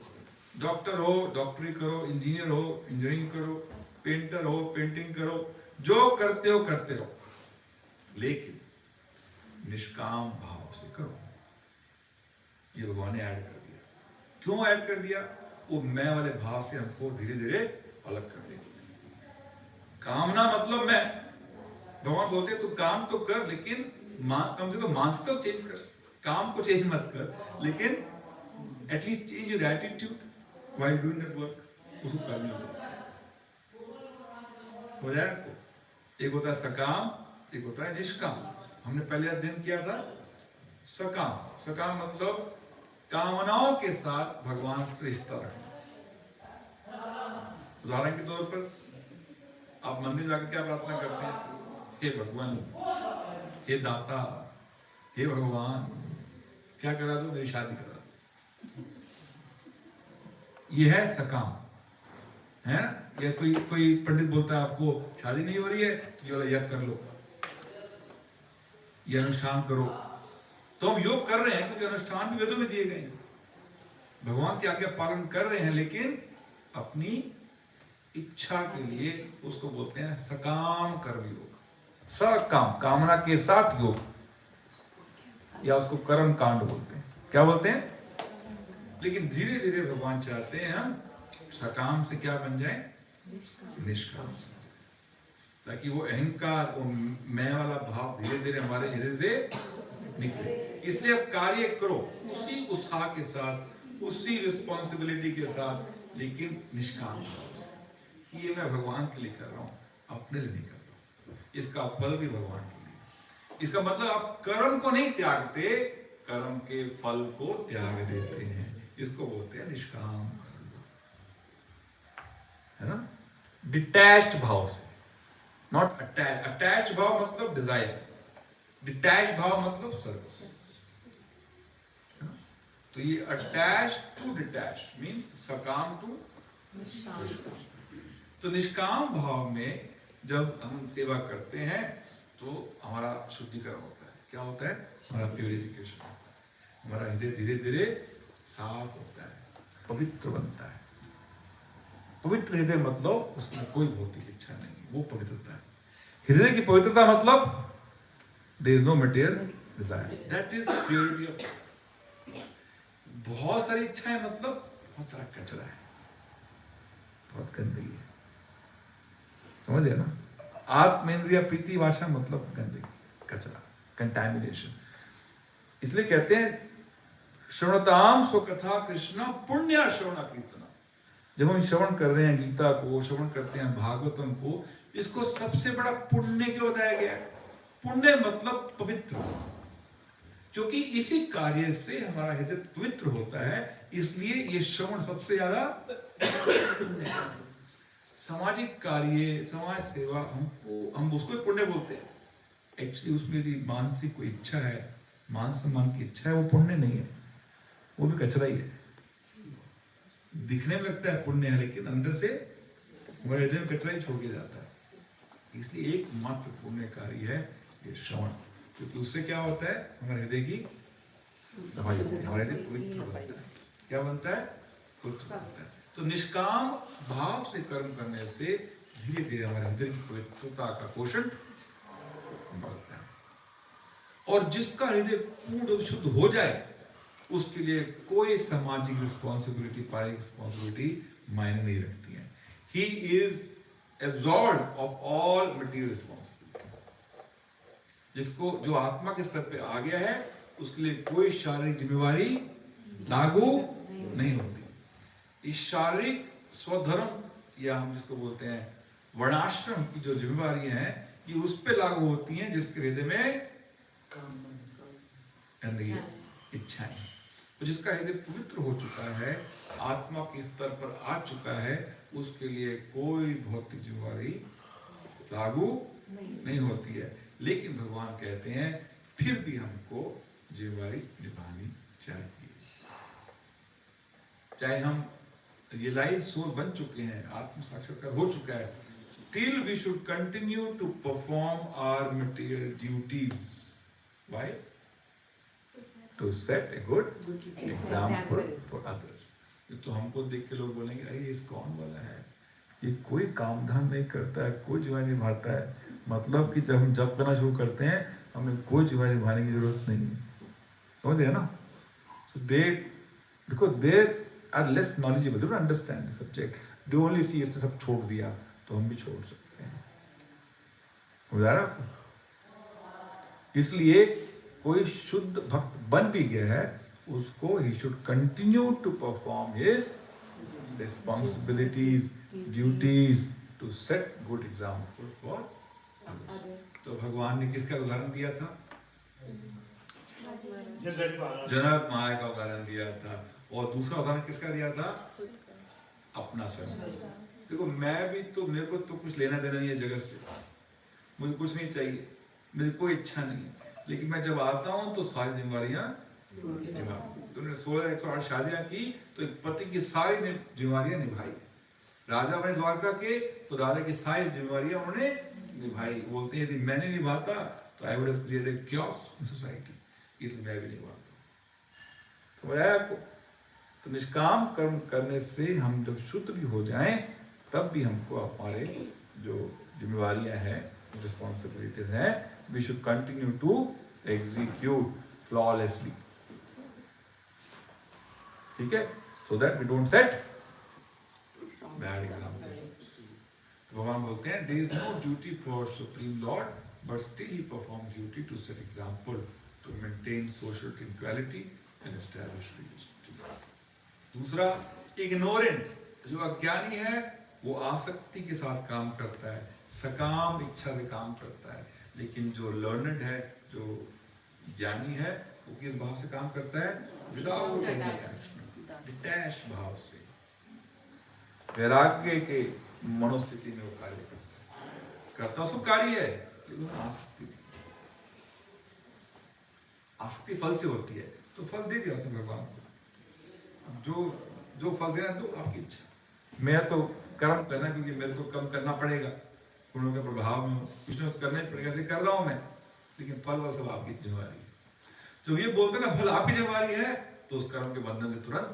डॉक्टर हो डॉक्टरी करो, इंजीनियर हो इंजीनियरिंग करो, पेंटर हो पेंटिंग करो, जो करते हो करते रहो, लेकिन निष्काम भाव से करो। ये भगवान ने ऐड कर दिया। क्यों ऐड कर दिया? वो मैं वाले भाव से हमको धीरे धीरे अलग कर देगा। कामना मतलब मैं, भगवान बोलते तू काम तो कर लेकिन कम से कम मानसिकता तो चेंज कर, काम को चेंज मत कर, लेकिन at least change your attitude while doing that work. उसको करने हो जाए आपको। एक होता है सकाम, एक होता है निष्काम। हमने पहले अध्ययन किया था सकाम। सकाम मतलब कामनाओं के साथ भगवान से रिश्ता रखना। उदाहरण के तौर पर आप मंदिर जाकर क्या प्रार्थना करते हैं? हे भगवान, हे दाता, हे भगवान, क्या करा दो? मेरी शादी करा दो। यह है सकाम, है ना? या कोई पंडित बोलता है आपको शादी नहीं हो रही है तो ये वाला यज्ञ कर लो, ये अनुष्ठान करो। तो हम योग कर रहे हैं क्योंकि अनुष्ठान भी वेदों में दिए गए हैं, भगवान की आज्ञा पालन कर रहे हैं, लेकिन अपनी इच्छा के लिए उसको बोलते हैं सकाम कर्म योग। सकाम, कामना के साथ योग, या उसको कर्म कांड बोलते हैं। क्या बोलते हैं? लेकिन धीरे धीरे भगवान चाहते हैं हम सकाम से क्या बन जाए? निष्काम, ताकि वो अहंकार, वो मैं वाला भाव धीरे धीरे हमारे हृदय से निकले। इसलिए अब कार्य करो उसी उत्साह के साथ, उसी रिस्पॉन्सिबिलिटी के साथ, लेकिन निष्काम भाव से। ये मैं भगवान के लिए कर रहा हूँ, अपने लिए नहीं कर रहा हूँ। इसका फल भी भगवान के लिए। इसका मतलब आप कर्म को नहीं त्यागते, कर्म के फल को त्याग देते हैं। इसको बोलते हैं निष्काम, है ना? डिटैच्ड भाव से, नॉट अटैच। अटैच भाव मतलब डिजायर, डिटैच भाव मतलब सर्विस। तो ये अटैच टू डिटैच मीन्स सकाम टू निष्काम। तो निष्काम भाव में जब हम सेवा करते हैं तो हमारा शुद्धिकरण होता है। क्या होता है? हमारा प्यूरिफिकेशन, हमारा हृदय धीरे धीरे साफ होता है, पवित्र बनता है। पवित्र हृदय मतलब उसमें कोई भौतिक इच्छा नहीं, वो पवित्रता है। हृदय की पवित्रता मतलब there is no material desire, that is purity of. बहुत सारी इच्छाएं मतलब बहुत सारा कचरा है, बहुत गंदगी है, समझ गए ना? आत्मेंद्रिय प्रीति भाषा मतलब गंदगी, कचरा, कंटैमिनेशन। इसलिए कहते हैं श्रवणताम स्वकथा कृष्ण पुण्य श्रवण कीर्तना। जब हम श्रवण कर रहे हैं गीता को, श्रवण करते हैं भागवतम को, इसको सबसे बड़ा पुण्य क्यों बताया गया है? पुण्य मतलब पवित्र, क्योंकि इसी कार्य से हमारा हृदय पवित्र होता है। इसलिए ये श्रवण सबसे ज्यादा सामाजिक कार्य, समाज सेवा, हम उसको पुण्य बोलते हैं। एक्चुअली उसमें यदि मानसिक कोई इच्छा है, मान सम्मान की इच्छा है, वो पुण्य नहीं है, वो भी कचरा ही है। दिखने में लगता है पुण्य है, लेकिन अंदर से हमारे हृदय में कचरा ही छोड़ के जाता है। इसलिए एकमात्र पुण्य कार्य है ये श्रवण, क्योंकि उससे क्या होता है? हमारे हृदय की सफाई होती है, हमारे हृदय पवित्र बनता है। क्या बनता है? पवित्र बनता है। तो निष्काम भाव से कर्म करने से धीरे धीरे हमारे हृदय की पवित्रता का पोषण बढ़ता है। और जिसका हृदय पूर्ण विशुद्ध हो जाए उसके लिए कोई सामाजिक रिस्पॉन्सिबिलिटी, पारिवारिक रिस्पॉन्सिबिलिटी मायने नहीं रखती है। he is absorbed of all material responsibilities. जिसको जो आत्मा के स्तर पे आ गया है उसके लिए कोई शारीरिक जिम्मेवारी लागू नहीं होती। इस शारीरिक स्वधर्म या हम जिसको बोलते हैं वर्णाश्रम की जो जिम्मेवारियां हैं ये उस पे लागू होती हैं जिसके हृदय में गंदगी इच्छाएं, तो जिसका हृदय पवित्र हो चुका है, आत्मा के स्तर पर आ चुका है, उसके लिए कोई भौतिक जिम्मेवारी लागू नहीं होती है। लेकिन भगवान कहते हैं फिर भी हमको जिम्मेवारी निभानी चाहिए। चाहे हम रियलाइज सोल बन चुके हैं, आत्म साक्षात्कार हो चुका है, still we should continue to perform our material duties. Why? To set a good example for others. तो हमको देख के लोग बोलेंगे अरे ये कौन वाला है, ये कोई काम धाम नहीं करता है, कोई जिम्मेदारी निभाता है। मतलब कि जब हम जब करना शुरू करते हैं हमें कोई जिम्मेदारी निभाने की जरूरत नहीं है, समझ रहे हैं ना? So they, because they are less knowledgeable, they don't understand the subject, they only see इसने सब छोड़ दिया तो हम भी छोड़ सकते हैं। समझ आ रहा है? इसलिए कोई शुद्ध भक्त बन भी गया है उसको he should continue to perform his responsibilities, duties, to set good example for others. तो भगवान ने किसका उदाहरण दिया था? जनक महाराज का उदाहरण दिया था। और दूसरा उदाहरण किसका दिया था? अपना स्वयं। देखो मैं भी तो, मेरे को तो कुछ लेना देना नहीं है जगत से, मुझे कुछ नहीं चाहिए, मेरी कोई इच्छा नहीं है, लेकिन मैं जब आता हूँ तो सारी जिम्मेवारियां निभाऊं। तुमने 16-108 शादियां की तो एक पति की सारी जिम्मेवारियां निभाई। राजा बने द्वारका के तो राजा की सारी जिम्मेवारियां उन्होंने निभाई। बोलते हैं यदि मैं नहीं निभाता तो I would have created chaos in society, इसलिए मैं भी निभाता हूँ। तो बताया आपको, तो निष्काम कर्म करने से हम जब शुद्ध भी हो जाएं तब भी हमको हमारे जो जिम्मेवारियां हैं, रिस्पॉन्सिबिलिटीज हैं, we should continue to execute flawlessly. ठीक है, so that we don't set bad example. भगवान बोलते हैं there is no duty for supreme lord but still he perform duty to set example to maintain social tranquility and establish religion. दूसरा, ignorant, जो अज्ञानी है वो आसक्ति के साथ काम करता है, सकाम इच्छा से काम करता है, लेकिन जो लर्नड है, जो ज्ञानी है, वो किस भाव से काम करता है? विदाउट एनी अटैचमेंट, डिटैच भाव से, वैराग्य के मनोस्थिति में वो कार्य करता सब कार्य है, लेकिन आसक्ति आसक्ति फल से होती है, तो फल दे दिया उसने भगवान को। जो फल देना तो आपकी इच्छा। मैं तो कर्म करना क्योंकि मेरे को कम करना पड़ेगा, गुणों के प्रभाव में कुछ ना कुछ करना ही पड़ेगा, कर रहा हूं मैं, लेकिन फल वह सब आपकी जिम्मेवारी है। जब ये बोलते ना फल आपकी जिम्मेवारी है तो उस कर्म के बंधन से तुरंत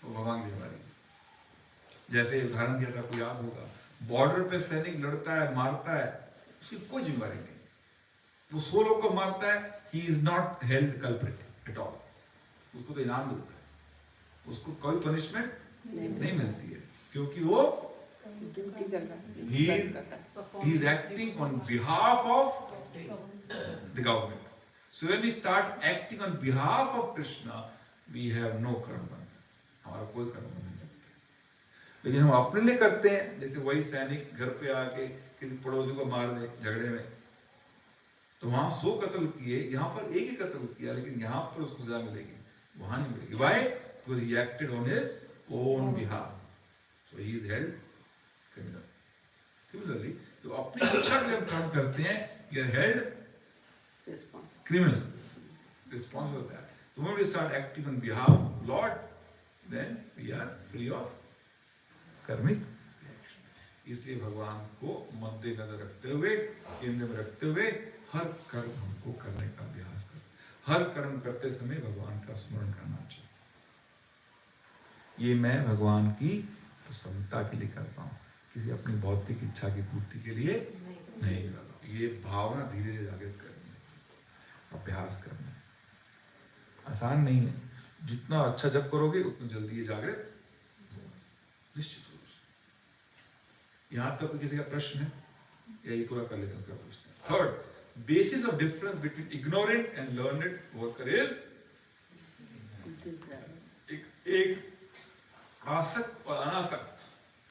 वो भगवान की जिम्मेवारी। जैसे उदाहरण दिया था, आपको याद होगा, बॉर्डर पे सैनिक लड़ता है, मारता है, उसकी कोई जिम्मेवारी नहीं, वो 100 लोग को मारता है, he is not held culprit at all, उसको तो इनाम मिलता है, उसको कोई पनिशमेंट नहीं मिलती है, क्योंकि वो he is acting on behalf of the government. So when we start acting on behalf of Krishna, we have no karma. हमारा कोई कर्म नहीं लगता। लेकिन हम अपने लिए करते हैं, जैसे वही सैनिक घर पे आके किसी पड़ोसी को मार दे झगड़े में, तो वहां 100 कत्ल किए, यहाँ पर एक ही कत्ल किया, लेकिन यहाँ पर उसको सजा मिलेगी, वहां नहीं मिलेगी। Why? Because he acted on his own behalf. So he is held criminal. Similarly, जो अपनी इच्छा के लिए हम काम करते हैं, we are held criminal, responsible for that. So when we start acting on behalf of Lord, then we are free of karmic reaction. इसलिए भगवान को मद्देनजर रखते हुए, केंद्र में रखते हुए हर कर्म हमको करने का अभ्यास करना, हर कर्म करते समय भगवान का स्मरण करना चाहिए। ये मैं भगवान की प्रसन्नता के लिए करता हूँ, किसी अपनी भौतिक इच्छा की पूर्ति के लिए नहीं कर रहा। ये भावना धीरे धीरे जागृत करनी है, अभ्यास करना है, आसान नहीं है। जितना अच्छा जप करोगे उतना जल्दी ये जागृत। निश्चित रूप से। यहां तक किसी का प्रश्न है? यही पूरा कर लेते हैं उसका प्रश्न। Third, basis of difference between ignorant and learned worker is एक आसक्त और अनासक्त,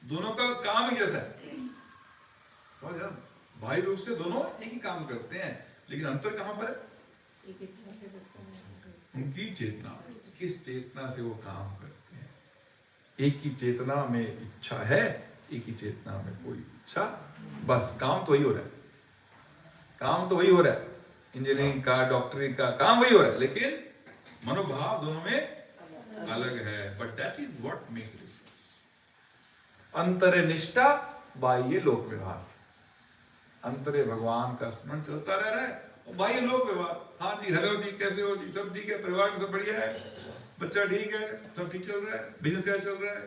दोनों का काम ही जैसा है। समझ रहे? भाई रूप से दोनों एक ही काम करते हैं, लेकिन अंतर कहां पर है? एक इच्छा से करते हैं। उनकी चेतना, किस चेतना से वो काम करते हैं। एक ही चेतना में इच्छा है, एक ही चेतना में कोई इच्छा, बस काम तो वही हो रहा है, काम तो वही हो रहा है, इंजीनियरिंग का, डॉक्टरी का काम वही हो रहा है, लेकिन मनोभाव दोनों में अलग है। But that is what makes difference. अंतरे निष्ठा, बाह्य लोक व्यवहार। अंतरे भगवान का स्मरण चलता रह रहा है, और बाह्य लोक व्यवहार, हाँ जी, हेलो जी, कैसे हो जी, सब ठीक है, परिवार सब बढ़िया है, बच्चा ठीक है, सब ठीक चल रहा है, बिजनेस कैसा चल रहा है,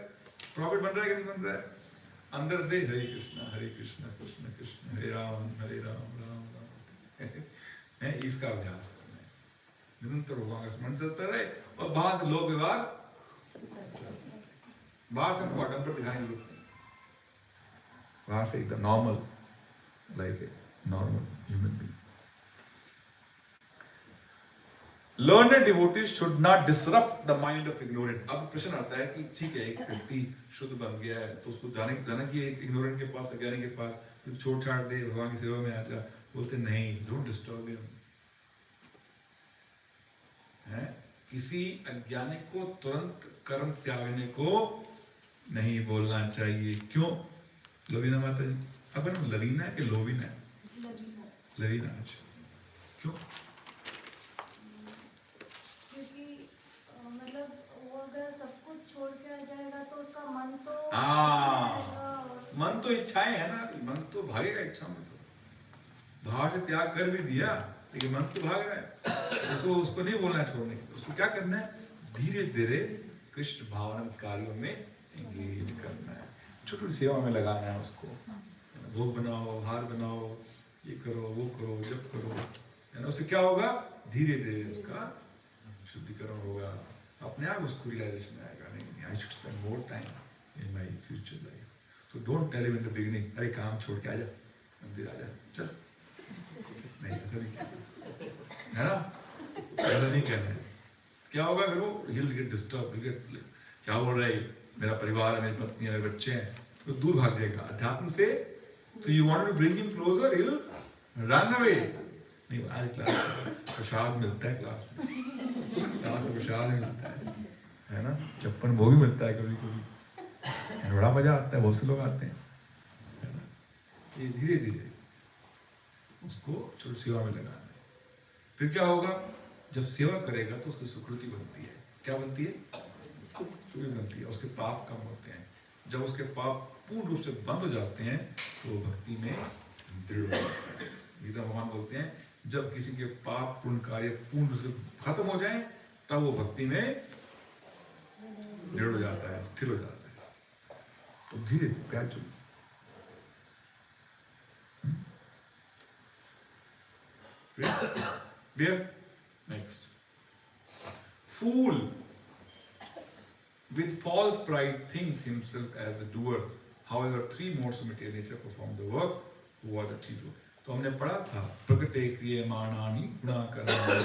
प्रॉफिट बन रहा है कि नहीं बन रहा है। अंदर से हरे कृष्ण कृष्ण कृष्ण हरे राम राम राम है, इसका अभ्यास करना है। निरंतर भगवान का स्मरण चलता रहे, और बाहर से लोक व्यवहार, बाहर से हमको आडंबर दिखाई नहीं देते, बाहर से एकदम normal, like a normal human being. Learned devotees should not disrupt the mind of ignorant। अब प्रश्न आता है कि ठीक है, एक व्यक्ति शुद्ध बन गया है, तो उसको जाना चाहिए इग्नोरेंट के पास, अज्ञानी के पास, तो छोड़ छाड़ दे, भगवान की सेवा में आ जा। बोलते नहीं, डोंट डिस्टर्ब हिम। है, किसी अज्ञानी को तुरंत कर्म त्यागने को नहीं बोलना चाहिए। क्यों? लवीना माता जी, अब नाम लवीना है कि लोवीना है? लवीना। अच्छा, क्यों? मतलब वो अगर सब कुछ छोड़ के आ जाएगा तो उसका मन तो मन तो इच्छाएं है ना, मन तो भागेगा इच्छा में। तो बाहर से त्याग कर भी दिया, लेकिन मन तो भाग रहा है। उसको नहीं बोलना छोड़ने के, उसको क्या करना है? धीरे धीरे कृष्ण भावना कार्यों में एंगेज करना है, छोटी सेवा में लगाना है उसको। भोग बनाओ, हार बनाओ, ये करो, वो करो, जप करो, है ना। उससे क्या होगा? धीरे धीरे उसका शुद्धिकरण होगा, अपने आप उसको रियलाइजेशन आएगा, नहीं I should spend more time in my future life. तो don't tell him in the beginning, अरे काम छोड़ के आ जा, मंदिर आ जा, चल, नहीं ऐसा नहीं है ना, ऐसा नहीं कहना है। क्या होगा फिर? वो he'll get disturbed, he'll get, क्या बोल रहा है, मेरा परिवार है, मेरी पत्नी है, मेरे बच्चे हैं, तो दूर भाग जाएगा अध्यात्म से। तो you want to bring him closer, he'll run away। नहीं, आज क्लास प्रसाद मिलता है, क्लास में प्रसाद मिलता है ना, छप्पन भोग भी मिलता है कभी कभी, बड़ा मजा आता है, बहुत से लोग आते हैं, है ना। ये धीरे धीरे उसको छोटी सेवा में लगाना है। फिर क्या होगा? जब सेवा करेगा तो उसकी सुकृति बनती है। क्या बनती है? सुकृति बनती है, उसके पाप कम होते हैं। जब उसके पाप पूर्ण रूप से बंद हो जाते हैं तो वो भक्ति में दृढ़ हो जाता है। गीता भगवान बोलते हैं, जब किसी के पाप पूर्ण कार्य पूर्ण रूप से खत्म हो जाए, तब वो भक्ति में दृढ़ हो जाता है, स्थिर हो जाता है। तो धीरे gradually. Clear? Next. Fool with false pride thinks himself as the doer. However, three modes of material nature perform the work. Who are the three doers? तो हमने पढ़ा था प्रकृति क्रियमाणानि गुणाकर्माणि,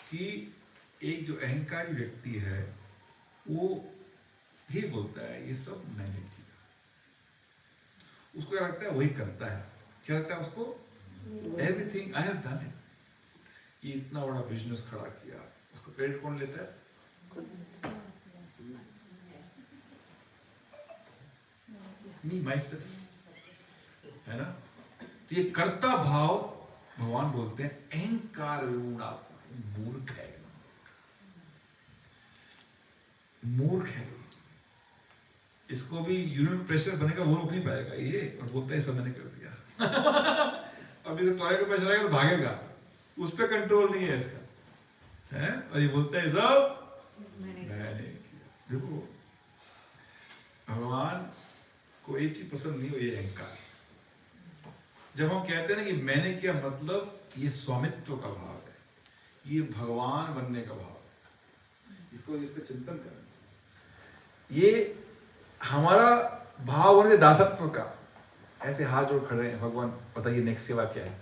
कि एक जो अहंकारी व्यक्ति है वो ही बोलता है ये सब मैंने किया। उसको क्या लगता है? वही करता है। क्या लगता है उसको? Everything I have done it। ये इतना बड़ा बिजनेस खड़ा किया, उसको क्रेडिट कौन लेता है? Me myself, है ना। तो ये कर्ता भाव भगवान बोलते हैं अहंकार मूर्ख है, मूर्ख है। इसको भी यूनिट प्रेशर बनेगा, वो रोक नहीं पाएगा ये, और बोलता है सब मैंने कर दिया। अभी तो टॉयलेट पे चलेगा तो भागेगा, उस पर कंट्रोल नहीं है इसका, है। और ये बोलता है सब मैंने किया। देखो, भगवान को एक चीज पसंद नहीं हो, ये अहंकार। जब हम कहते हैं ना कि मैंने किया, मतलब ये स्वामित्व का भाव है, ये भगवान बनने का भाव है। इसको इस पर चिंतन करना। ये हमारा भाव होने दासत्व का, ऐसे हाथ जोड़ खड़े हैं, भगवान बताइए नेक्स्ट सेवा क्या है?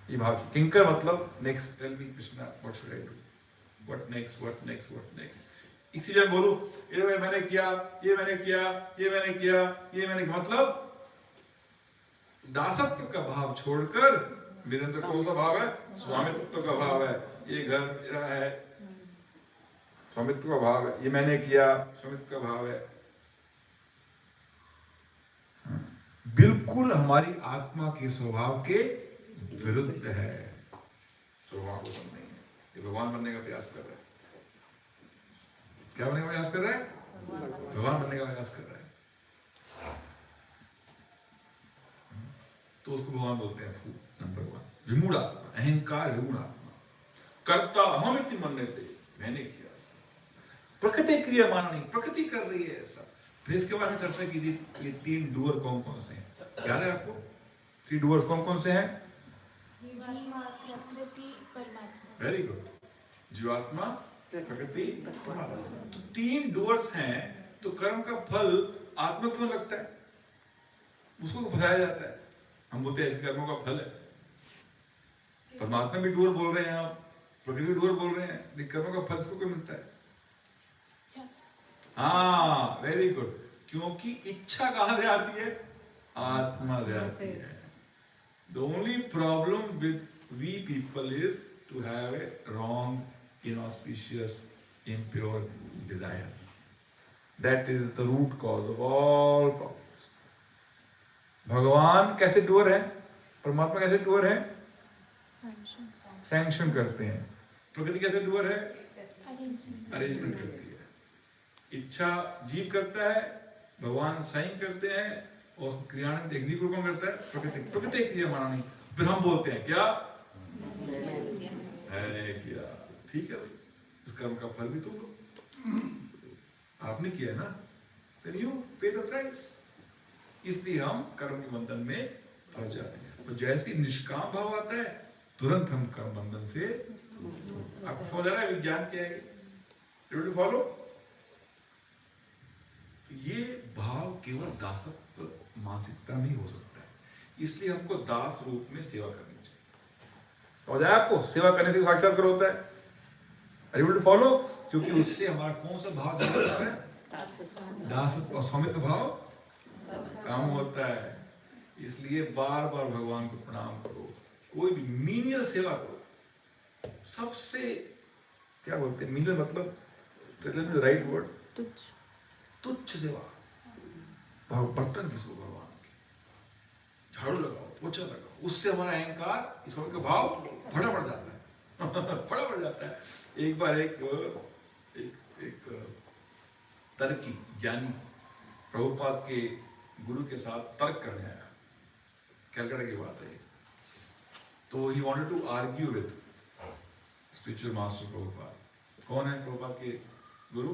ये भाव किंकर मतलब next, tell me Krishna what should I do, what next, what next, what next. इसीलिए बोलूं ये मैंने किया, ये मैंने किया, ये मैंने किया, ये मैंने, मतलब दासत्व का भाव छोड़कर मेरे अंदर कौन सा भाव है? स्वामित्व का भाव है। ये घर मेरा है, स्वामित्व का भाव है। ये मैंने किया, स्वामित्व का भाव है। बिल्कुल हमारी आत्मा के स्वभाव के विरुद्ध है। स्वभाव को बनना ही है। ये भगवान बनने का प्रयास कर रहा है। क्या बनने का प्रयास कर रहा है? भगवान बनने का प्रयास कर रहा है। तो उसको भगवान बोलते हैं नंबर 1 विमूढ़ात्मा, अहंकार विमूढ़ात्मा। कर्ता हम इतनी मानने थे, मैंने किया। प्रकृति क्रिया माना नहीं, प्रकृति कर रही है ऐसा। फिर इसके बाद में चर्चा की थी ये 3 डूअर कौन कौन से हैं, याद है आपको? 3 डूअर कौन कौन से हैं? Very good. जीवात्मा, प्रकृति, परमात्मा। तो 3 डूअर्स हैं। तो कर्म का फल आत्मा क्यों लगता है? उसको बताया जाता है। हम बोलते हैं ऐसे कर्मों का फल है। परमात्मा भी डूअर बोल रहे हैं, आप प्रकृति भी डूअर बोल रहे हैं, लेकिन कर्मों का फल इसको क्यों मिलता है? हाँ, वेरी गुड। क्योंकि इच्छा कहां से आती है? आत्मा से आती है। The only problem with we people is to have a wrong, inauspicious, impure desire. That is the root cause of all problems. भगवान कैसे डूअर है? परमात्मा कैसे डूअर है? सैंक्शन करते हैं। प्रकृति कैसे डूअर है? अरेंजमेंट करती है। इच्छा जीव करता है, भगवान साइन करते हैं, और क्रियान्वित एग्जीक्यूट कौन करता है? प्रकृति। प्रकृति क्रिया माना नहीं। फिर हम बोलते हैं क्या? मैंने किया। ठीक है, उस कर्म का फल भी तुम लो। आपने किया ना, then you pay the price। इसलिए हम कर्म के बंधन में फंस जाते हैं। तो जैसे निष्काम भाव आता है, तुरंत हम कर्म बंधन से। आपको समझ आ रहा है विज्ञान क्या है? You follow? तो ये भाव केवल दासत्व मानसिकता में ही हो सकता है। इसलिए हमको दास रूप में सेवा करनी चाहिए। समझ आया आपको? सेवा करने से साक्षात्कार होता है। Are you able to follow? क्योंकि उससे हमारा कौन सा भाव जागृत होता है? दासत्व और स्वामित्व भाव कम होता है। इसलिए बार बार भगवान को प्रणाम करो। कोई भी मीनियल सेवा करो। सबसे क्या बोलते हैं मीनियल, मतलब राइट वर्ड, तुच्छ सेवा। बर्तन किसको? भगवान के। झाड़ू लगाओ, पोछा लगाओ, उससे हमारा अहंकार, ईश्वर का भाव बड़ा बढ़ जाता है। बड़ा बढ़ जाता है। एक बार एक तर्की ज्ञानी प्रभुपाद के गुरु के साथ तर्क करने आया। कलकत्ता की बात है। तो he wanted to argue with spiritual master Prabhupada. कौन है प्रभुपाद के गुरु?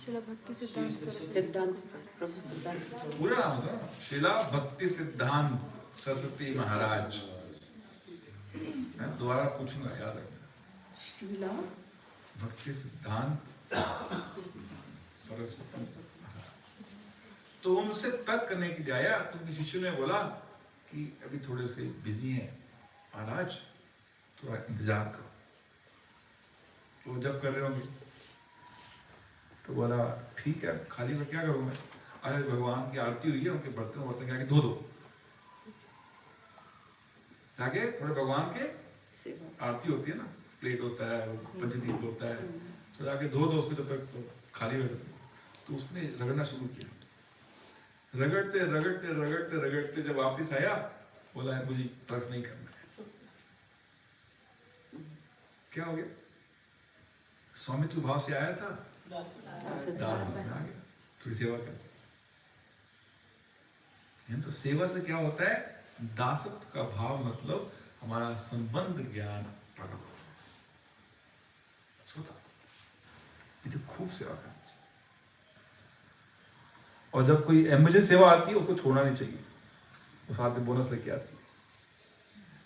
शिला भक्ति सिद्धांत पूरा नाम था शिला भक्ति सिद्धांत सरस्वती महाराज। मैं दोबारा पूछूंगा, याद रखना। शिला भक्ति सिद्धांत सरस्वती महाराज। तो उनसे तर्क करने के लिए आया। तो उनके शिष्य ने बोला कि अभी थोड़े से बिजी हैं महाराज, थोड़ा इंतजार करो। तो जब कर रहे होंगे तो बोला ठीक है, खाली में क्या करूं मैं? अरे भगवान की आरती हुई है, उनके बर्तन जाके धो दो। जाके थोड़े भगवान के आरती होती है ना, प्लेट होता है, पंचदीप होता है, तो जाके धो दो उसको जब तक तो खाली रख दो। तो उसने रगड़ना शुरू किया। रगड़ते रगड़ते रगड़ते रगड़ते जब वापिस आया, बोला मुझे तर्क नहीं करना है। क्या हो गया? स्वामित्व भाव से आया था, दास में आ गया। थोड़ी सेवा कर। तो सेवा से क्या होता है? दासत्व का भाव, मतलब हमारा संबंध ज्ञान प्रकट होता है। ये तो खूब सेवा करनी चाहिए। और जब कोई इमरजेंसी सेवा आती है, उसको छोड़ना नहीं चाहिए। उस हाथ में बोनस लेके आती है।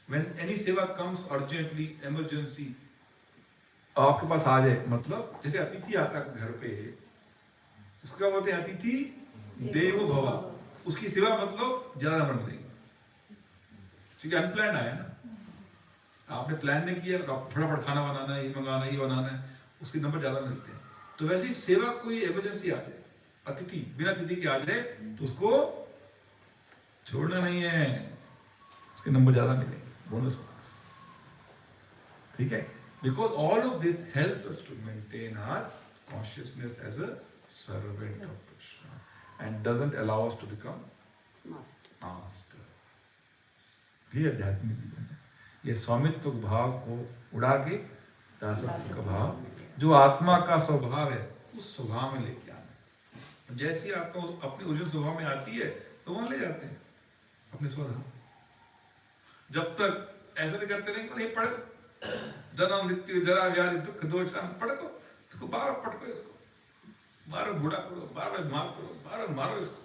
When any सेवा comes urgently, emergency, आपके पास आ जाए, मतलब जैसे अतिथि आता है घर पे, उसको क्या बोलते हैं? अतिथि देवो भव। उसकी सेवा मतलब ज्यादा नंबर मिलेंगे, क्योंकि अनप्लान आया ना, आपने प्लान नहीं किया, फटाफट खाना बनाना है, ये मंगाना है, ये बनाना है, उसके नंबर ज्यादा मिलते हैं। तो वैसे ही सेवा कोई इमरजेंसी आ जाए, अतिथि बिना तिथि के आ जाए, तो उसको छोड़ना नहीं है, उसके नंबर ज्यादा मिलेंगे, बोनस। ठीक है, because all of this help us to maintain our consciousness as a servant of Krishna and doesn't allow us to become master. ये आध्यात्मिक जीवन है, ये स्वामित्व भाव को उड़ा के दासत्व का भाव, जो आत्मा का स्वभाव है, उस स्वभाव में लेके आना। जैसी आपको अपने ओरिजिनल स्वभाव में आती है तो वहां ले जाते हैं अपने स्वधाम। जब तक ऐसे नहीं करते रहेंगे, नहीं पढ़ जन्म मृत्यु जरा व्याधि दुख दोष पढ़ को, इसको बार पढ़ को, इसको बार बूढ़ा करो, बार मार करो, बार मारो इसको,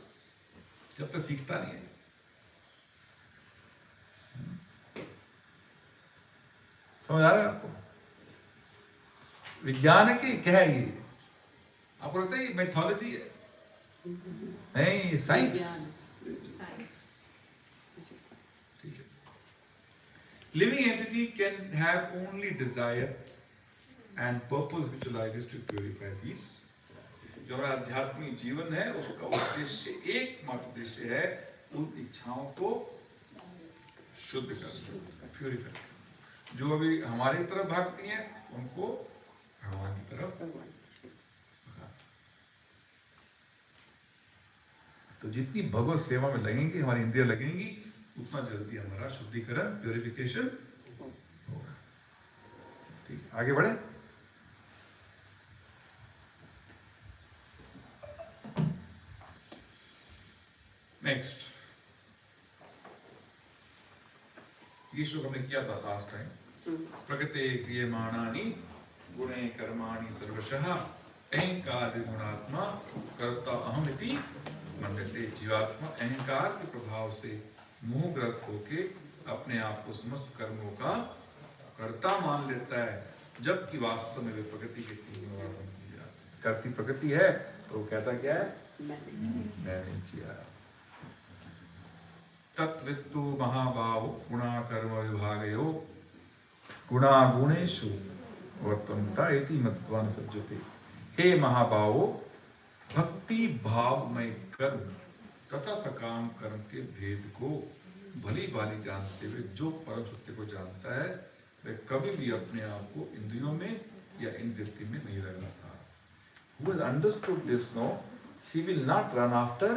जब तक सीखता नहीं है। समझ आ रहा है आपको? विज्ञान है कि क्या है ये? आपको लगता है ये मैथोलॉजी है? नहीं, साइंस। ठीक है। Living entity can have only desire and purpose which life is to purify these. जो हमारा आध्यात्मिक जीवन है, उसका उद्देश्य, एकमात्र उद्देश्य है उन इच्छाओं को शुद्ध करना, प्यूरिफाई करना। जो अभी हमारी तरफ भागती हैं, उनको भगवान की तरफ भगा। तो जितनी भगवत सेवा में लगेंगी, हमारी इंद्रियां लगेंगी, उतना जल्दी हमारा शुद्धिकरण, प्यूरिफिकेशन होगा। ठीक है, आगे बढ़े। नेक्स्ट, ये श्लोक हमने किया था लास्ट टाइम। प्रकृते क्रियमाणानि गुणे कर्माणि सर्वशः अहंकार गुणात्मा कर्ता अहम इति मन्यते। जीवात्मा अहंकार के प्रभाव से मोहग्रस्त होके अपने आप को समस्त कर्मों का कर्ता मान लेता है, जबकि वास्तव में वे प्रकृति के करती प्रकृति है, तो वो कहता क्या है? मैं नहीं किया। तत्वित्तु महाभाव गुणा कर्म विभागयो गुणा गुणेषु वर्तन्ता इति मत्वा न सज्जते। हे महाभावो, भक्ति भाव में कर्म तथा सकाम कर्म के भेद को भली भांति जानते हुए जो परम सत्य को जानता है, वह कभी भी अपने आप को इंद्रियों में या इन वृत्ति में नहीं लगाता। Who has understood this, no, he will not run after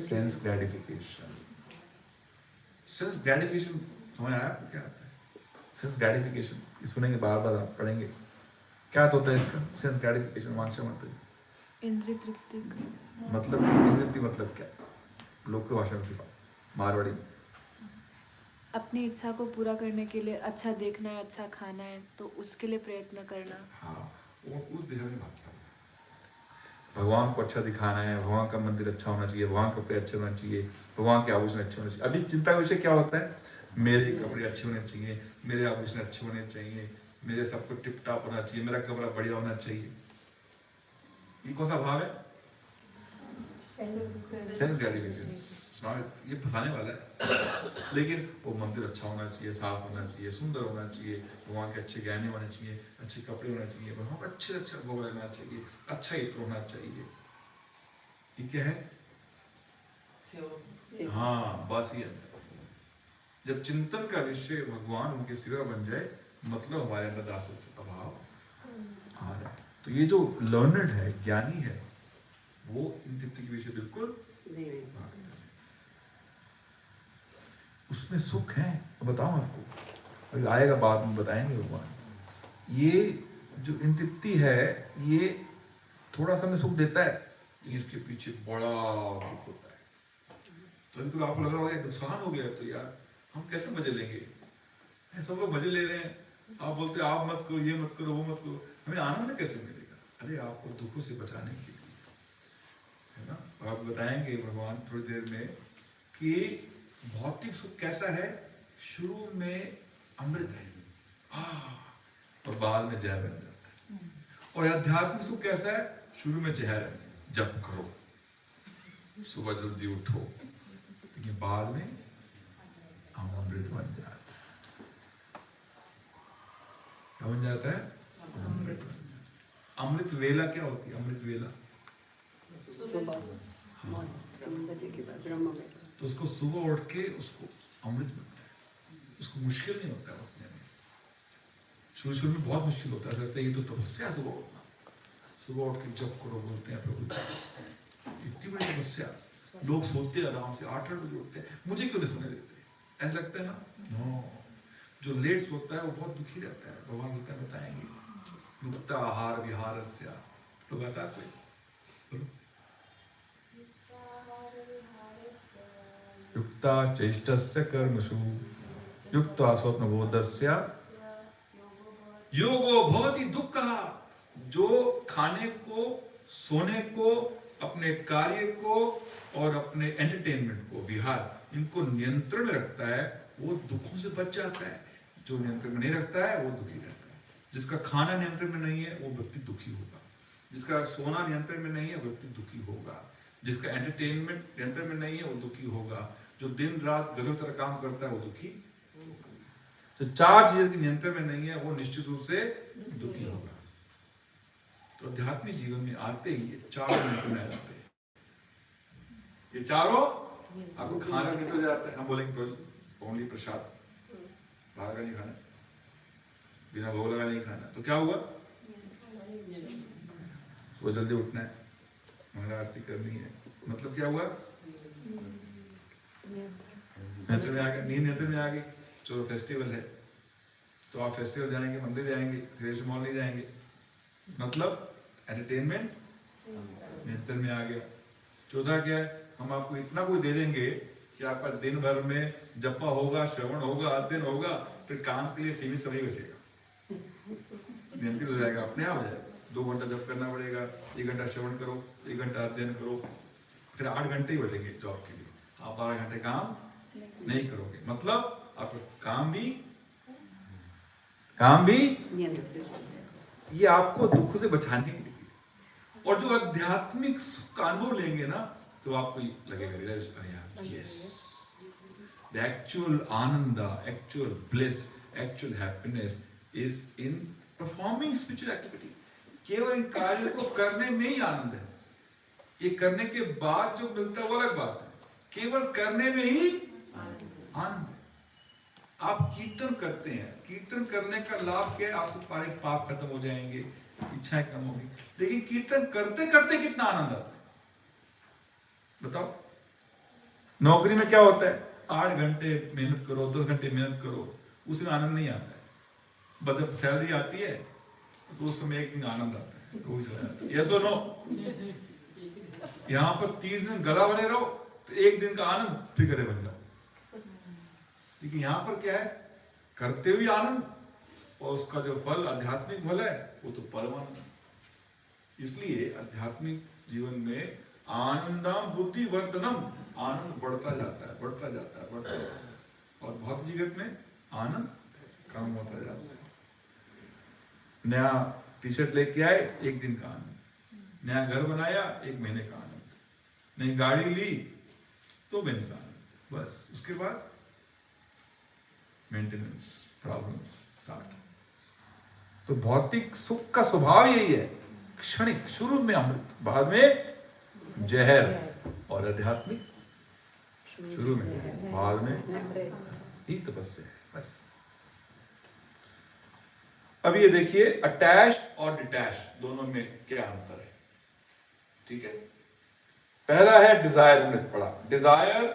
sense gratification. Sense gratification समझ आया आपको क्या आता है? Sense gratification, ये सुनेंगे बार बार, आप पढ़ेंगे क्या होता है इसका। सेंस ग्रेटिफिकेशन वांछा मतलब इंद्रिय तृप्ति, मतलब इंद्रिय मतलब क्या? लोक भाषा में सिर्फ मारवाड़ी में अपनी इच्छा को पूरा करने के लिए अच्छा देखना है, अच्छा खाना है, तो उसके लिए प्रयत्न करना। हाँ, वो उस दिशा में भागता है। भगवान को अच्छा दिखाना है, भगवान का मंदिर अच्छा होना चाहिए, भगवान के कपड़े अच्छे होना चाहिए, भगवान के आभूषण अच्छे होने चाहिए। अभी चिंता का विषय क्या होता है? मेरे कपड़े अच्छे होने चाहिए, मेरे आभूषण अच्छे होने चाहिए, मेरे सब कुछ टिप टॉप होना चाहिए, मेरा कपड़ा बढ़िया होना चाहिए। ये कौन सा भाव है? Sense gratification. ये फंसाने वाला है। लेकिन वो मंदिर अच्छा होना चाहिए, साफ होना चाहिए, सुंदर होना चाहिए, भगवान के अच्छे गहने होने चाहिए, अच्छे कपड़े होने चाहिए, भगवान को अच्छे अच्छा भोग लगना चाहिए, अच्छा इत्र होना चाहिए। ये क्या है? हाँ, बस ये जब चिंतन का विषय भगवान उनके सिवा बन जाए, मतलब हमारे अंदर दासत्व का भाव आ रहा है। तो ये जो लर्नड है, ज्ञानी है, वो इन तृप्ति के विषय बिल्कुल उसमें सुख है। बताऊं आपको, अभी आएगा बाद में बताएंगे भगवान। ये जो इंतृप्ति है, ये थोड़ा सा में सुख देता है, लेकिन इसके पीछे बड़ा दुख होता है। तो इनको आपको लग रहा होगा नुकसान हो गया, तो यार हम कैसे मजे लेंगे? सब लोग मजे ले रहे हैं, आप बोलते आप मत करो, ये मत करो, वो मत करो, हमें आनंद कैसे मिलेगा? अरे आपको दुखों से बचाने के लिए है ना। आप बताएंगे भगवान थोड़ी देर में कि भौतिक सुख कैसा है। शुरू में अमृत है, और बाद में जहर बन जाता है। और आध्यात्मिक सुख कैसा है? शुरू में जहर है, जप करो, सुबह जल्दी उठो, लेकिन बाद में अमृत बन जाता है। क्या बन जाता है? अमृत। अमृत वेला क्या होती है? अमृत वेला तो उसको सुबह उठ के उसको अमृत मिलता है, उसको मुश्किल नहीं होता है उठने में। शुरू में बहुत मुश्किल होता है, लगता है ये तो तपस्या सुबह उठना, सुबह उठ के जप करो बोलते हैं प्रभु, इतनी बड़ी तपस्या। लोग सोते हैं आराम से 8-8 बजे उठते हैं, मुझे क्यों नहीं सोने देते? ऐसा लगता है ना? नो, जो लेट सोता है वो बहुत दुखी रहता है। भगवान गीता बताएंगे युक्ता आहार विहारस्य, तो बता कोई युक्ता चेष्टस्य कर्मसु युक्ता स्वप्नबोधस्य योगो भवति दुःखः। जो खाने को, सोने को, अपने कार्य को और अपने एंटरटेनमेंट को, विहार, इनको नियंत्रण में रखता है वो दुखों से बच जाता है। जो नियंत्रण में नहीं रखता है वो दुखी रहता है। जिसका खाना नियंत्रण में नहीं है वो व्यक्ति दुखी होगा, जिसका सोना नियंत्रण में नहीं है वो व्यक्ति दुखी होगा, जिसका एंटरटेनमेंट नियंत्रण में नहीं है वो दुखी होगा, जो दिन रात गधों तरह काम करता है वो दुखी होगा। तो 4 चीजें की नियंत्रण में नहीं है वो निश्चित रूप से दुखी होगा। तो आध्यात्मिक जीवन में आते ही ये 4 नियंत्रण में आ जाते हैं। ये चारों आपको खाना निकल जाता है। हम बोलेंगे ओनली प्रसाद, बाहर का नहीं खाना, बिना भोग लगा नहीं खाना, तो क्या हुआ? सुबह जल्दी उठना है, मंगला आरती करनी है, मतलब क्या हुआ? नियंत्रण में आ गया, नींद नियंत्रण में आ गई। चलो फेस्टिवल है तो आप फेस्टिवल जाएंगे, मंदिर जाएंगे, क्रिएशन मॉल नहीं जाएंगे, मतलब एंटरटेनमेंट नियंत्रण में आ गया। चौथा क्या है? हम आपको इतना कुछ दे देंगे कि आपका दिन भर में जपा होगा, श्रवण होगा, अध्ययन होगा, फिर काम के लिए सीमित समय बचेगा, नियंत्रित हो जाएगा, अपने आप हो जाएगा। 2 घंटा जप करना पड़ेगा, 1 घंटा श्रवण करो, 1 घंटा अध्ययन करो, फिर 8 घंटे ही बचेंगे जॉब के लिए। आप 12 घंटे काम नहीं करोगे, मतलब आपका काम भी ये आपको दुखों से बचाने के लिए। और जो आध्यात्मिक सुख का अनुभव लेंगे ना तो आपको लगेगा yes, the actual Anand, actual bliss, actual happiness is in performing spiritual activity. केवल इन कार्यों को करने में ही आनंद है। ये करने के बाद जो मिलता है वो अलग बात है, केवल करने में ही आनंद है। आप कीर्तन करते हैं, कीर्तन करने का लाभ क्या है? आपको सारे पाप खत्म हो जाएंगे, इच्छाएं कम होगी, लेकिन कीर्तन करते करते कितना आनंद आता है बताओ। नौकरी में क्या होता है? 8 घंटे मेहनत करो, 10 घंटे मेहनत करो, उसमें आनंद नहीं आता है। बस जब सैलरी आती है तो उस समय एक दिन आनंद आता है, तो चला जाता है। यस और नो? यहाँ पर 30 दिन गला बने रहो तो एक दिन का आनंद फिर गले बन जाओ। लेकिन यहाँ पर क्या है? करते हुए आनंद, और उसका जो फल आध्यात्मिक फल है वो तो परमानंद। इसलिए आध्यात्मिक जीवन में आनंदम बुद्धि वर्धनम, आनंद बढ़ता जाता है, बढ़ता जाता है, बढ़ता जाता है, और भौतिक जगत में आनंद कम होता जाता है। नया टी-शर्ट लेके आए, 1 दिन का आनंद, नया घर बनाया, 1 महीने का आनंद, नई गाड़ी ली, 2 महीने का आनंद, बस उसके बाद मेंटेनेंस प्रॉब्लम्स स्टार्ट। तो भौतिक सुख का स्वभाव यही है, क्षणिक, शुरू में अमृत, बाद में जहर, और आध्यात्मिक शुरू में, बाद में ही तपस्या है बस। अब ये देखिए अटैच और डिटैच दोनों में क्या अंतर है, ठीक है। पहला है डिजायर, हमने पढ़ा। डिजायर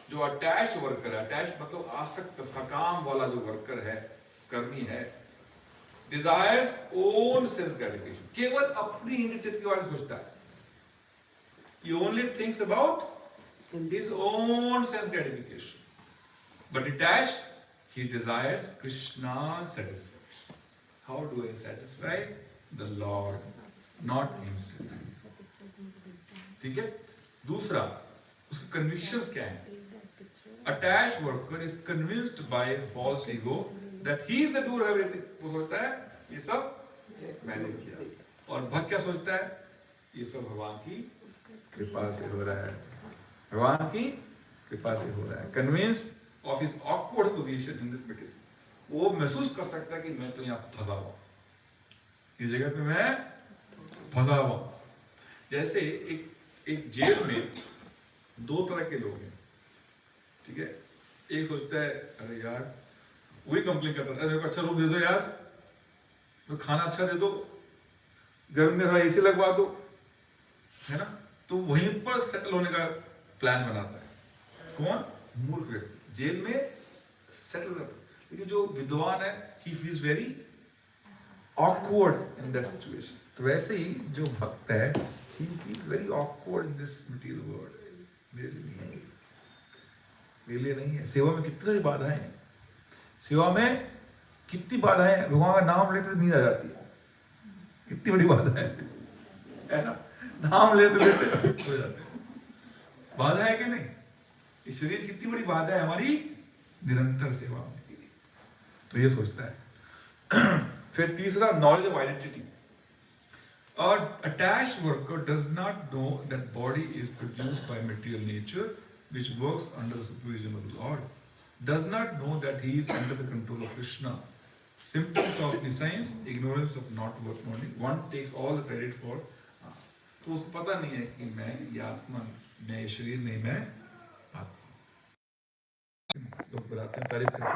जो अटैच वर्कर है, अटैच मतलब आसक्त सकाम वाला जो वर्कर है, कर्मी है, डिजायर्स ओन सेंस ग्रेटिफिकेशन, केवल अपनी इंद्रिय के बारे में सोचता है। He only thinks about his own sense gratification. But detached, he desires Krishna's satisfaction. How do I satisfy the Lord, not himself? ठीक है। दूसरा, उसके convictions क्या हैं? Attached worker is convinced by false ego that he is the doer of everything. वो सोचता है ये सब मैंने किया, और भक्त क्या सोचता है, ये सब भगवान की कृपा से हो रहा है, भगवान की कृपा से हो रहा है. Convinced of his awkward position in this material, वो महसूस कर सकता है कि मैं तो यहाँ फंसा हुआ, इस जगह पे मैं फंसा हुआ. जैसे एक जेल में दो तरह के लोग हैं, ठीक है. एक सोचता है अरे यार, वही कंप्लेन करता है, अरे मेरे को अच्छा रूम दे दो यार, तो खाना अच्छा दे दो, घर में थोड़ा एसी लगवा दो, है ना. तो वहीं पर सेटल होने का प्लान बनाता है. कौन? मूर्ख व्यक्ति जेल में सेटल करता है. लेकिन जो विद्वान है, he feels very awkward in that situation. तो वैसे ही जो भक्त है, he feels very awkward in this material world. मेरे लिए नहीं है. सेवा में कितनी सारी बाधाएं हैं, सेवा में कितनी बाधाएं हैं. भगवान का नाम लेते नींद आ जाती है, कितनी बड़ी बाधा है ना. नाम लेते लेते हो जाते हैं. बाधा है कि नहीं? ये शरीर कितनी बड़ी बाधा है हमारी निरंतर सेवा में. तो ये सोचता है. फिर तीसरा, knowledge of identity. Or attached worker does not know that body is produced by material nature, which works under the supervision of the Lord. Does not know that he is under the control of Krishna. Symptoms of nescience, ignorance of not worth knowing. One takes all the credit for. तो उसको पता नहीं है कि मैं ये आत्मा, मैं ये शरीर नहीं, मैं आत्मा. लोग बताते हैं, तारीफ करते हैं.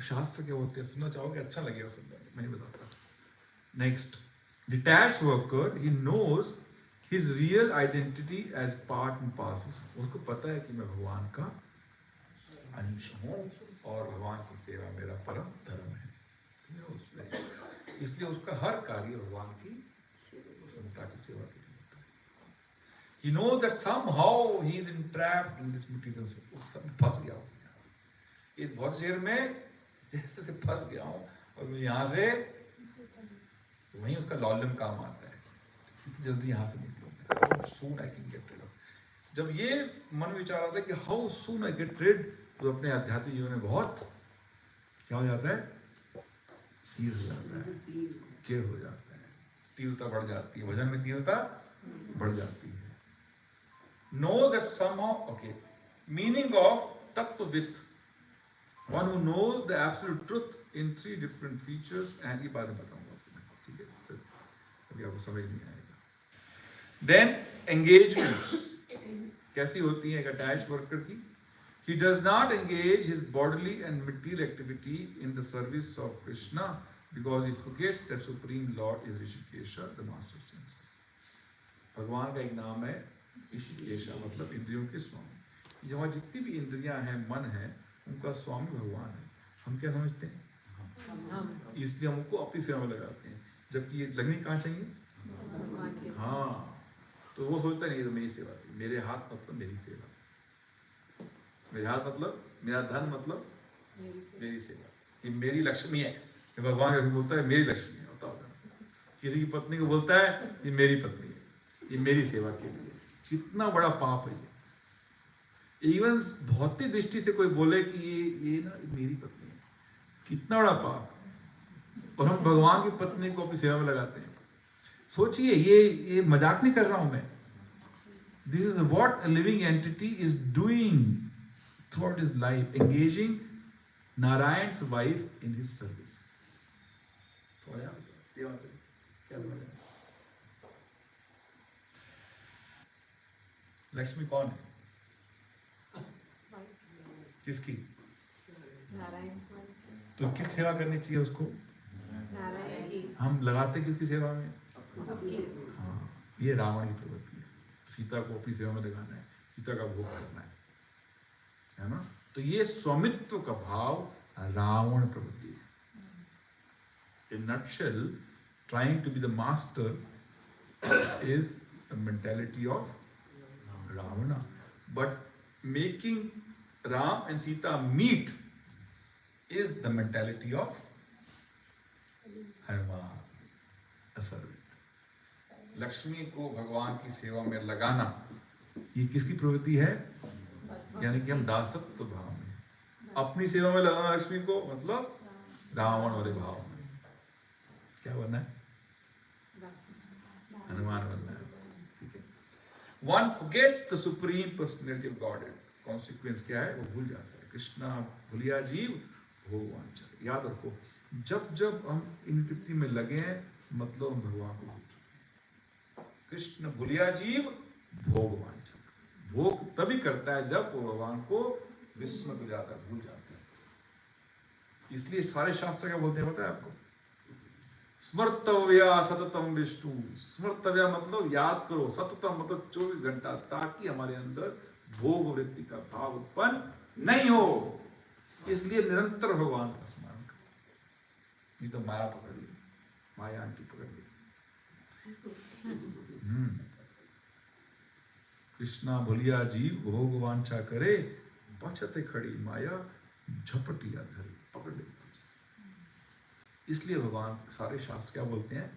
शास्त्र के होते हैं, सुनना चाहोगे, अच्छा लगेगा सुनने में, मैं बताता हूँ. Next, detached worker, he knows his real identity as part and parcel. उसको पता है कि मैं भगवान का अंश हूँ और भगवान की सेवा मेरा परम धर्म है. इसलिए उसका हर कार्य भगवान की संता की सेवा के लिए होता है. He knows that somehow he is entrapped in this material. फंस गया हूँ इस बहुत शरीर में, जैसे से फंस गया हूँ, और मैं यहाँ से, तो वहीं उसका लॉल्यम काम आता है, जल्दी यहाँ से निकलो, soon I can get rid of. जब ये मन विचार आता है कि how soon I get rid, तो अपने आध्यात्मिक जीवन में बहुत क्या हो जाता है, सीर हो जाता है, केयर हो जाता है, तीव्रता बढ़ जाती है, भजन में तीव्रता बढ़ जाती है. Know that somehow, okay, meaning of tattva-vid, one who knows the absolute truth in three different features, and ये बातें बताऊंगा आपको, ठीक है, अभी आपको समझ नहीं आएगा. Then engagements कैसी होती है एक attached worker की? He does not engage his bodily and material activity in the service of Krishna because he forgets that Supreme Lord is Rishikesha, the master of senses. भगवान का एक नाम है ऋषिकेशा, मतलब इंद्रियों के स्वामी. यहाँ जितनी भी इंद्रियां हैं, मन है, उनका स्वामी भगवान है. हम क्या समझते हैं? इसलिए हमको अपनी सेवा में लगाते हैं, जबकि ये लगनी कहाँ चाहिए? हाँ. तो वो सोचता नहीं, तो मेरी सेवा, मेरे हाथ मतलब मेरी सेवा, मेरे हाथ मतलब मेरा धन, मतलब मेरी सेवा. ये मेरी लक्ष्मी है. भगवान का बोलता है मेरी लक्ष्मी है. किसी की पत्नी को बोलता है ये मेरी पत्नी है, ये मेरी सेवा के लिए. कितना बड़ा पाप है ये. इवन भौतिक दृष्टि से कोई बोले कि ये ना मेरी पत्नी है, कितना बड़ा पाप. और हम भगवान की पत्नी को अपनी सेवा में लगाते हैं. सोचिए, ये मजाक नहीं कर रहा हूं मैं. This is what a living entity is doing throughout his life, engaging Narayan's wife in his service. तो आया क्या बोला? लक्ष्मी कौन है? किसकी? नारायण. तो किसकी सेवा करनी चाहिए उसको? नारायण की. हम लगाते किसकी सेवा में? सबकी. हाँ, ये रावण की प्रवृत्ति है. सीता को अपनी सेवा में लगाना है, सीता का भोग करना है ना. तो ये स्वामित्व का भाव रावण प्रवृत्ति है. In nutshell, trying to be the master is the mentality of Ravana. But making Ram and Sita meet is the mentality of Hanuman, a servant. Lakshmi को भगवान की सेवा में लगाना, ये किसकी प्रवृत्ति है? यानी कि हम दासत्व भाव में, अपनी सेवा में लगाना लक्ष्मी को, मतलब रावण वाले भाव में। क्या बनना है? हनुमान बनना है, ठीक है। One forgets the supreme personality of Godhead. Consequence क्या है? वो भूल जाता है। कृष्णा भूलिया जीव भगवान चले। याद रखो, जब जब हम इन कृति में लगे हैं, मतलब हम भगवान को भूल चुके हैं। कृष्ण भूलिया जीव भगवान चले। भोग तभी करता है जब वो भगवान को विस्मृत हो जाता है, भूल जाता है। इसलिए सारे शास्त्र क्या बोलते हैं पता है आपको? स्मर्तव्या सततम विष्णु। स्मर्तव्या मतलब याद करो, सततम मतलब 24 घंटा, ताकि हमारे अंदर भोग वृत्ति का भाव उत्पन्न नहीं हो। इसलिए निरंतर भगवान का स्मरण करो। नहीं तो माया पकड़ ली, माया आंटी पकड़ ली। कृष्णा भूलिया जीव भोग वांछा करे, बचते खड़ी माया झपटिया धरी, पकड़ ले। इसलिए भगवान सारे शास्त्र क्या बोलते हैं?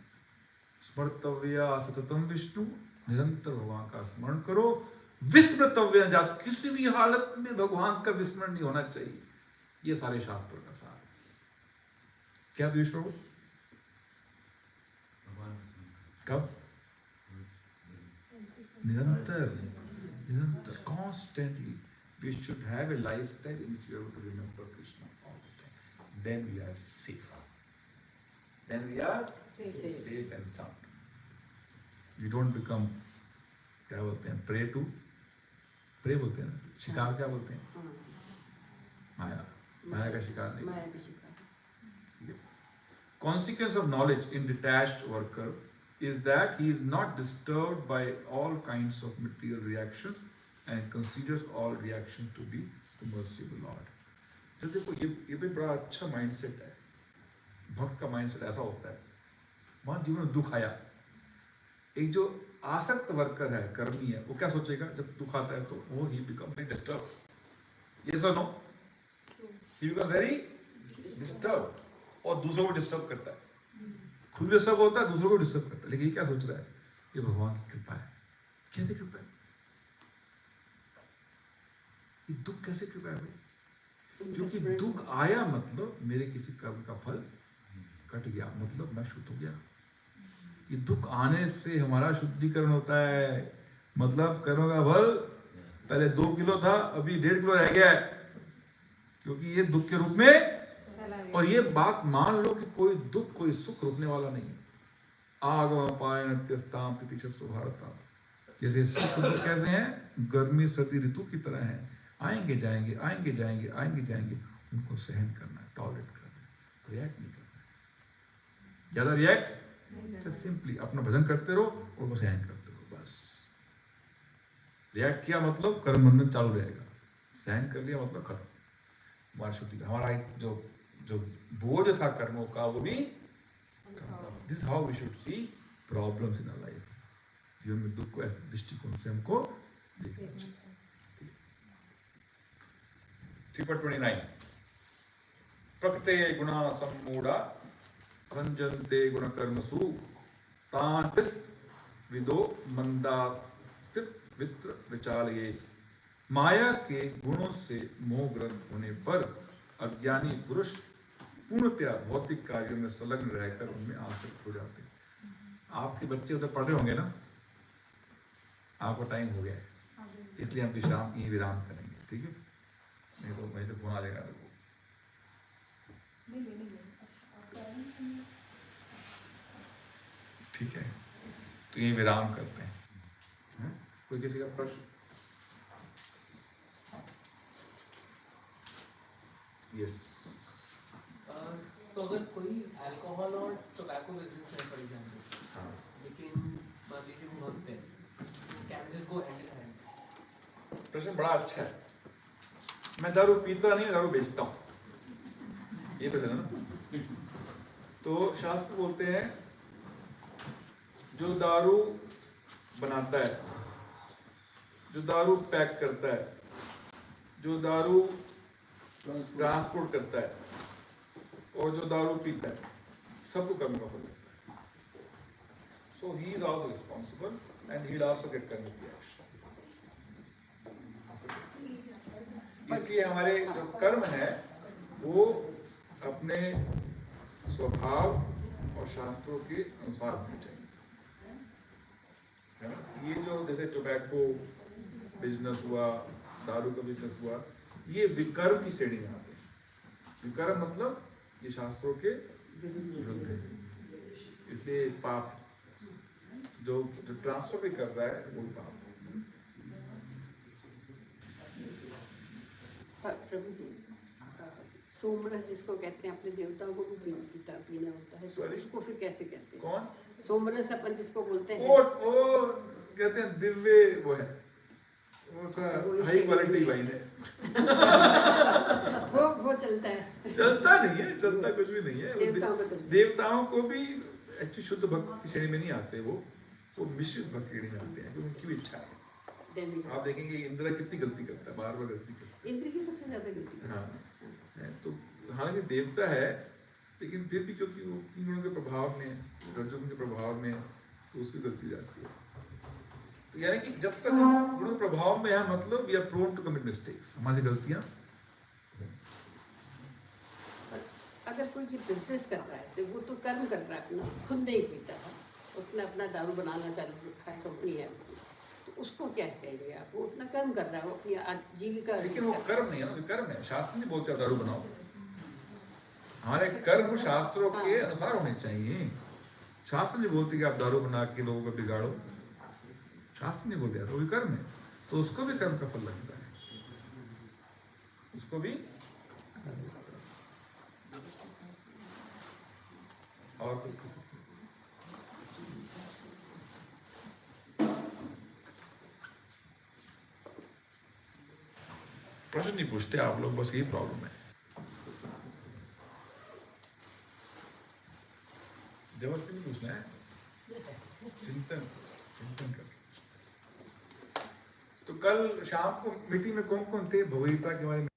स्मर्तव्या सततम विष्णु, निरंतर भगवान का स्मरण करो। विस्मृतव्य जात, किसी भी हालत में भगवान का विस्मरण नहीं होना चाहिए। ये सारे शास्त्रों का सार है। क्या पीयूष प्रभु? कब? निरंतर, निरंतर, constantly. We should have a lifestyle in which we are able to remember Krishna all the time. Then we are safe. Then we are safe and sound. We don't become, क्या बोलते हैं, prey to, prey बोलते हैं ना, शिकार क्या बोलते हैं? माया, माया का शिकार नहीं। माया का शिकार। Consequence of knowledge in detached worker is that he is not disturbed by all kinds of material reactions and considers all reactions to be the mercy of the Lord. तो देखो ये भी बड़ा अच्छा माइंडसेट है। भक्त का माइंडसेट ऐसा होता है, मान जीवन में दुख आया, एक जो आसक्त वर्कर है, कर्मी है, वो क्या सोचेगा जब दुख आता है? तो वो ही बिकम वेरी डिस्टर्ब। यस और no? He become very disturb और दूसरों को डिस्टर्ब करता है। खुद डिस्टर्ब होता है, दूसरों को डिस्टर्ब करता है। लेकिन ये क्या सोच रहा है? ये भगवान की कृपा है। कैसे कृपा है? ये दुख कैसे कृपा है भाई? क्योंकि दुख आया मतलब मेरे किसी कर्म का फल कट गया, मतलब मैं शुद्ध हो गया। ये दुख आने से हमारा शुद्धिकरण होता है, मतलब कर्म का फल पहले 2 किलो था, अभी 1.5 किलो रह गया है, क्योंकि ये दुख के रूप में। और ये बात मान लो कि कोई दुख कोई सुख रुकने वाला नहीं है। आगम पायन त्यस्ताम तितिक्षत सुभारता। जैसे सुख दुख कैसे हैं? गर्मी सर्दी ऋतु की तरह हैं, आएंगे जाएंगे, आएंगे जाएंगे, आएंगे जाएंगे। उनको सहन करना है, टॉलरेट करना है, रिएक्ट नहीं करना है। ज्यादा रिएक्ट, जस्ट सिंपली अपना भजन करते रहो, उनको सहन करते रहो, बस। रिएक्ट किया मतलब कर्म बंधन चालू रहेगा, सहन कर लिया मतलब खत्म। हमारा शुद्धि, हमारा जो बोझ था कर्मों का, वो भी। This how we should see problems in our life. जीवन में दुख को ऐसे दृष्टिकोण से हमको देखना चाहिए। 3.29 प्रकृते गुणा सम्मूढ़ा रंजन्ते गुण कर्मसु तान विदो मंदास्कृत वित्र विचालये। माया के गुणों से मोहग्रस्त होने पर अज्ञानी पुरुष पूर्णतया भौतिक कार्यों में संलग्न रहकर उनमें आसक्त हो जाते हैं। आपके बच्चे उधर पढ़ रहे होंगे ना, आपको टाइम हो गया है, इसलिए हम विश्राम यही विराम करेंगे, ठीक है? नहीं तो वहीं से फोन आ जाएगा आपको। ठीक है, तो यही विराम करते हैं। कोई किसी का प्रश्न? यस। तो अगर कोई अल्कोहल और टोबैको बिजनेस है फॉर एग्जांपल, हाँ, लेकिन मान लीजिए वो भक्त है, can this go hand in hand? प्रश्न बड़ा अच्छा है। मैं दारू पीता नहीं, दारू बेचता हूँ, ये प्रश्न है ना। तो शास्त्र बोलते हैं जो दारू बनाता है, जो दारू पैक करता है, जो दारू ट्रांसपोर्ट करता है और जो दारू पीता है, सबको कर्म का फल लगता है। So he is also responsible and he will also get कर्म की एक्शन। इसलिए हमारे जो कर्म है वो अपने स्वभाव और शास्त्रों के अनुसार होने चाहिए, है ना। ये जो जैसे टोबैको बिजनेस हुआ, दारू का बिजनेस हुआ, ये विकर्म की श्रेणी में आते हैं। विकर्म मतलब ये शास्त्रों के विरुद्ध है, इसलिए पाप जो ट्रांसफर भी कर रहा है वो पाप है। प्रभु जी, सोमरस जिसको कहते हैं अपने देवताओं को भी पीना होता है, तो Sorry? उसको फिर कैसे कहते हैं? कौन? सोमरस अपन जिसको बोलते हैं, वो कहते हैं दिव्य, वो है वो वो हाई इसी क्वालिटी में- वाइन है। वो चलता है। चलता नहीं है, चलता कुछ भी नहीं है। देवताओं को चलता है। देवताओं को भी एक्चुअली शुद्ध भक्त की श्रेणी में नहीं आते, वो मिश्रित भक्त की श्रेणी में आते हैं, क्योंकि उनकी भी इच्छा है। दैनिक आप देखेंगे इंद्र कितनी गलती करता है, बार बार गलती करता इंद्र की सबसे ज्यादा गलती है। हाँ है, तो हालांकि देवता है लेकिन फिर भी क्योंकि वो तीन गुणों के प्रभाव में, रजोगुण के प्रभाव में, तो उसकी गलती जाती है। तो यानी कि जब तक हम गुण प्रभाव में है, मतलब we are prone to commit mistakes, हमारी गलतियां। अगर कोई भी बिजनेस कर रहा है तो वो तो कर्म कर रहा है अपना, खुद नहीं पीता है, उसने अपना दारू बनाना चालू रखा है, कंपनी है उसकी, तो उसको क्या कहेंगे आप? वो अपना कर्म कर रहा है, वो अपनी आजीविका लेकिन वो कर्म नहीं है ना, कर्म है। शास्त्र नहीं बोलते आप दारू बनाओ, हमारे कर्म शास्त्रों के अनुसार होने चाहिए। शास्त्र नहीं बोलते कि आप दारू बना के लोगों को बिगाड़ो, शास्त्र नहीं बोलते, वो भी कर्म है, तो उसको भी कर्म का फल लगता है, उसको भी। और कुछ प्रश्न नहीं पूछते आप लोग, बस यही प्रॉब्लम है। जबरदस्ती नहीं पूछना है, चिंतन चिंतन कर। तो कल शाम को मीटिंग में कौन कौन थे भगवदगीता के बारे में?